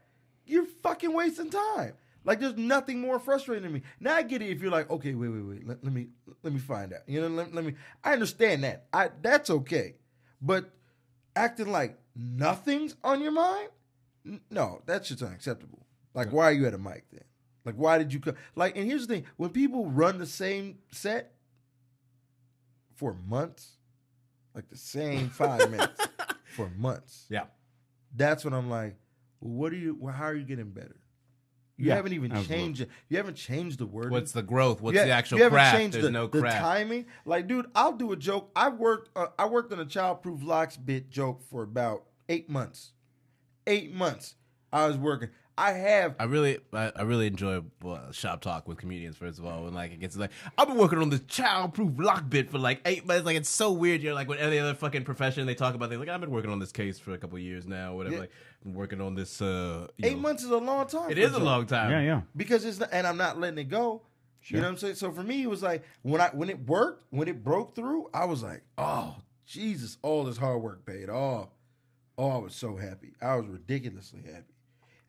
You're fucking wasting time. Like there's nothing more frustrating to me. Now I get it if you're like, okay, wait, let me find out. You know, let me. I understand that. That's okay, but acting like nothing's on your mind, no, that's just unacceptable. Like, why are you at a mic then? Like, why did you come? Like, and here's the thing: when people run the same set for months, like the same 5 minutes for months, Yeah. that's when I'm like, well, how are you getting better? You Yeah, haven't even absolutely. changed it. You haven't changed the word. What's the growth? What's You the ha- actual you haven't craft? changed There's the, no the craft. timing. Like, dude, I'll do a joke. I worked on a childproof locks bit joke for about 8 months. 8 months I was working. I really enjoy shop talk with comedians. First of all, when like it gets like I've been working on this childproof lock bit for like 8 months. Like it's so weird. You're like with any other fucking profession they talk about. They're like I've been working on this case for a couple of years now. Whatever. Yeah. Like been working on this. 8 months is a long time. It for is a joke. long time. Yeah. Because it's not, and I'm not letting it go. You know what I'm saying? So for me, it was like when it worked, when it broke through, I was like, oh Jesus, all this hard work paid off. Oh, I was so happy. I was ridiculously happy.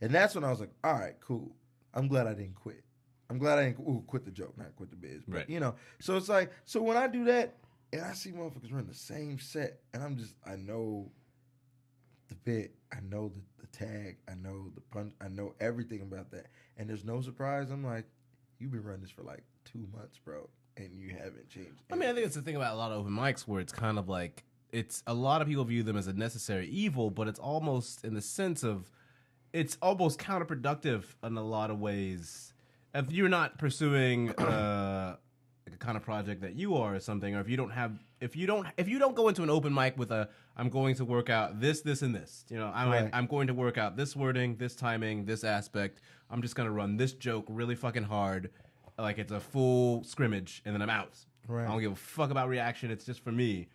And that's when I was like, all right, cool. I'm glad I didn't quit. I'm glad I didn't quit the joke, not quit the biz. But, Right. you know, so it's like, so when I do that and I see motherfuckers run the same set and I know the bit, I know the tag, I know the punch, I know everything about that. And there's no surprise. I'm like, you've been running this for like 2 months, bro, and you haven't changed. I mean, I think it's the thing about a lot of open mics where it's kind of like it's a lot of people view them as a necessary evil, but it's almost in the sense of it's almost counterproductive in a lot of ways. If you're not pursuing like a kind of project that you are or something, or if you don't go into an open mic with I'm going to work out this, and this. You know, I'm going to work out this wording, this timing, this aspect. I'm just gonna run this joke really fucking hard, like it's a full scrimmage, and then I'm out. Right. I don't give a fuck about reaction. It's just for me.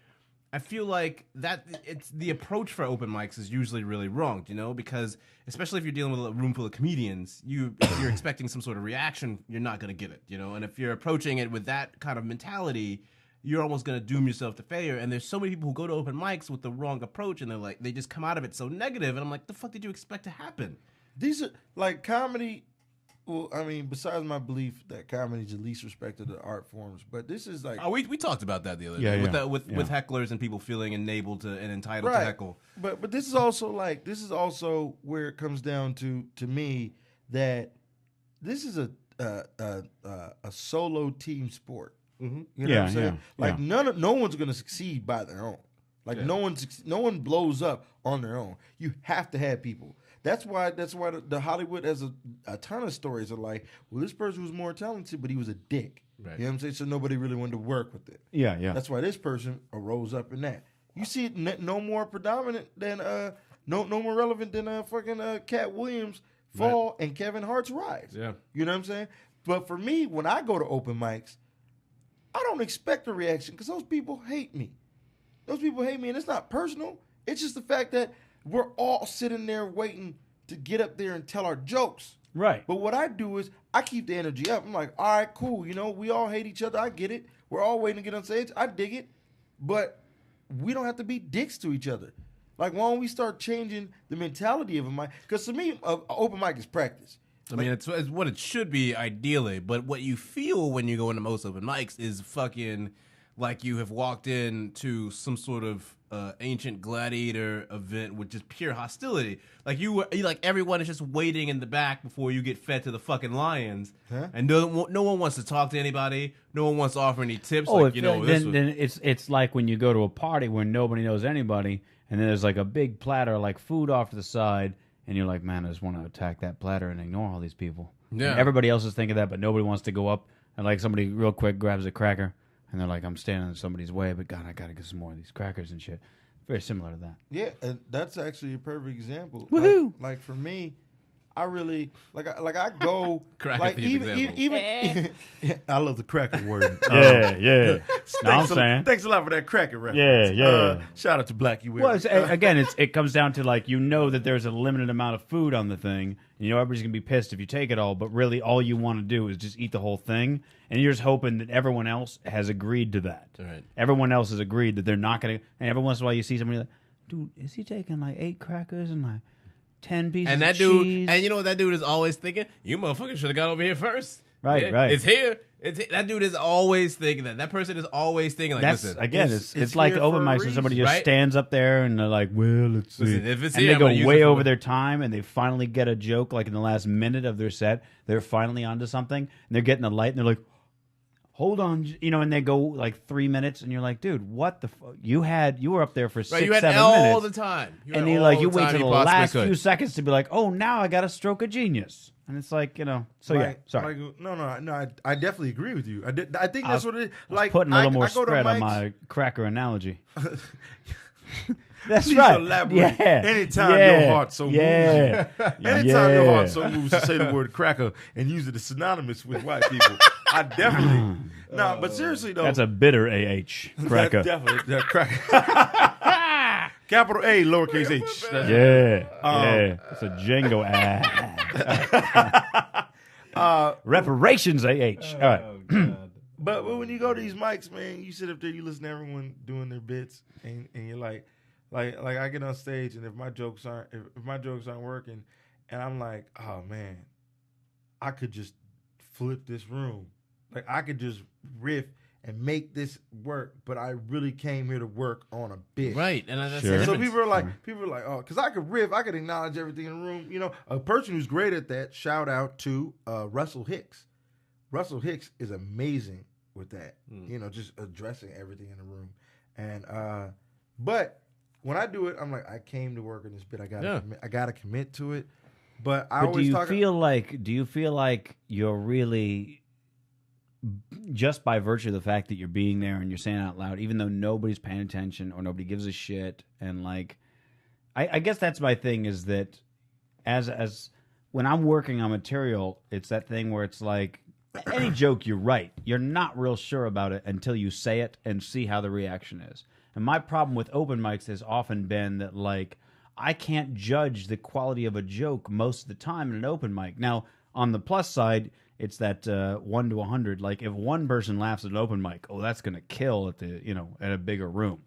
I feel like that it's the approach for open mics is usually really wrong, you know, because especially if you're dealing with a room full of comedians, if you're expecting some sort of reaction, you're not going to get it, you know, and if you're approaching it with that kind of mentality, you're almost going to doom yourself to failure. And there's so many people who go to open mics with the wrong approach, and they just come out of it so negative, and I'm like, the fuck did you expect to happen? These are like comedy. Well, I mean, besides my belief that comedy is the least respected of the art forms, but this is like We talked about that the other Yeah, day yeah. with hecklers and people feeling enabled to and entitled to heckle. But this is also where it comes down to me that this is a solo team sport. Mm-hmm. You know what I'm saying? yeah, Like no one's going to succeed by their own. Like no one blows up on their own. You have to have people. That's why the Hollywood has a ton of stories of like, well, this person was more talented, but he was a dick. Right. You know what I'm saying? So nobody really wanted to work with it. Yeah. That's why this person arose up in that. You see it no more predominant than no more relevant than fucking Cat Williams' fall and Kevin Hart's rise. Yeah. You know what I'm saying? But for me, when I go to open mics, I don't expect a reaction because those people hate me. Those people hate me, and it's not personal. It's just the fact that we're all sitting there waiting to get up there and tell our jokes. Right. But what I do is I keep the energy up. I'm like, all right, cool. You know, we all hate each other. I get it. We're all waiting to get on stage. I dig it. But we don't have to be dicks to each other. Like, why don't we start changing the mentality of a mic? Because to me, open mic is practice. I mean, it's what it should be ideally, but what you feel when you go into most open mics is fucking like you have walked into some sort of ancient gladiator event with just pure hostility. Like like everyone is just waiting in the back before you get fed to the fucking lions, and no one wants to talk to anybody. No one wants to offer any tips. Oh, like, then it's like when you go to a party where nobody knows anybody, and then there's like a big platter like food off to the side, and you're like, man, I just want to attack that platter and ignore all these people. Yeah. And everybody else is thinking that, but nobody wants to go up and like somebody real quick grabs a cracker, and they're like, I'm standing in somebody's way, but God, I gotta get some more of these crackers and shit. Very similar to that. Yeah, and that's actually a perfect example. Woohoo! Like for me, I really I go Cracker like thief even I love the cracker word. Yeah. No, I'm saying. Thanks a lot for that cracker reference. Yeah. Shout out to Blackie. Well, it comes down to like you know that there's a limited amount of food on the thing. You know everybody's gonna be pissed if you take it all, but really all you want to do is just eat the whole thing, and you're just hoping that everyone else has agreed to that. Right. Everyone else has agreed that they're not gonna. And every once in a while you see somebody like, dude, is he taking like 8 crackers and like 10 pieces And that of dude, cheese? and you know what that dude is always thinking? You motherfuckers should have got over here first. Right, Yeah, right. It's here. That dude is always thinking that. That person is always thinking like, That's listen, again, it's like here open for a mics when somebody reason, just right? stands up there and they're like, well, let's see. Listen, if it's and here, they I'm go gonna use way it for over it. their time and they finally get a joke like in the last minute of their set. They're finally onto something and they're getting the light and they're like, hold on, and they go like 3 minutes and you're like, dude, what the fuck? You were up there for right, 6, you had 7 all minutes. the time. And you wait till the last few seconds to be like, oh, now I got a stroke of genius. And it's like, so yeah, sorry. No, I definitely agree with you. I think that's what it is. Like, Putting a little more I go to spread on mics- my cracker analogy. That's Please right. elaborate. Yeah. Anytime Yeah. your heart so moves Yeah. you. Anytime your Yeah. heart so moves to say the word cracker and use it as synonymous with white people, I definitely. Nah, but seriously though, That's a bitter AH cracker. Definitely that cracker. Capital A, lowercase h. Yeah. It's a Django reparations AH. All right. But when you go to these mics, man, you sit up there, you listen to everyone doing their bits, and you're like I get on stage, and if my jokes aren't working, and I'm like, oh man, I could just flip this room, like I could just riff and make this work, but I really came here to work on a bit, Right, and that's Sure. the So difference. people are like, oh, because I could riff, I could acknowledge everything in the room. You know, a person who's great at that. Shout out to Russell Hicks. Russell Hicks is amazing with that. You know, just addressing everything in the room. And but when I do it, I'm like, I came to work on this bit. I gotta commit to it. But I But always do you feel like you're really, just by virtue of the fact that you're being there and you're saying it out loud, even though nobody's paying attention or nobody gives a shit, and like, I guess that's my thing is that as when I'm working on material, it's that thing where it's like any joke you write, you're not real sure about it until you say it and see how the reaction is. And my problem with open mics has often been that like I can't judge the quality of a joke most of the time in an open mic. Now, on the plus side, it's that 1 to 100. Like if one person laughs at an open mic, oh, that's gonna kill at at a bigger room.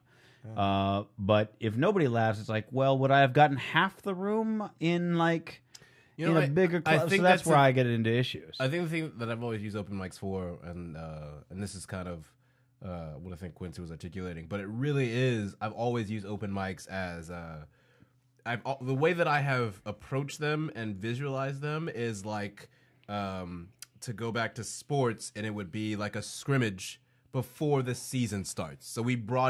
But if nobody laughs, it's like, well, would I have gotten half the room in like in a bigger club? So that's where I get into issues. I think the thing that I've always used open mics for, and this is kind of what I think Quincy was articulating, but it really is. I've always used open mics as the way that I have approached them and visualized them is like to go back to sports, and it would be like a scrimmage before the season starts. So we brought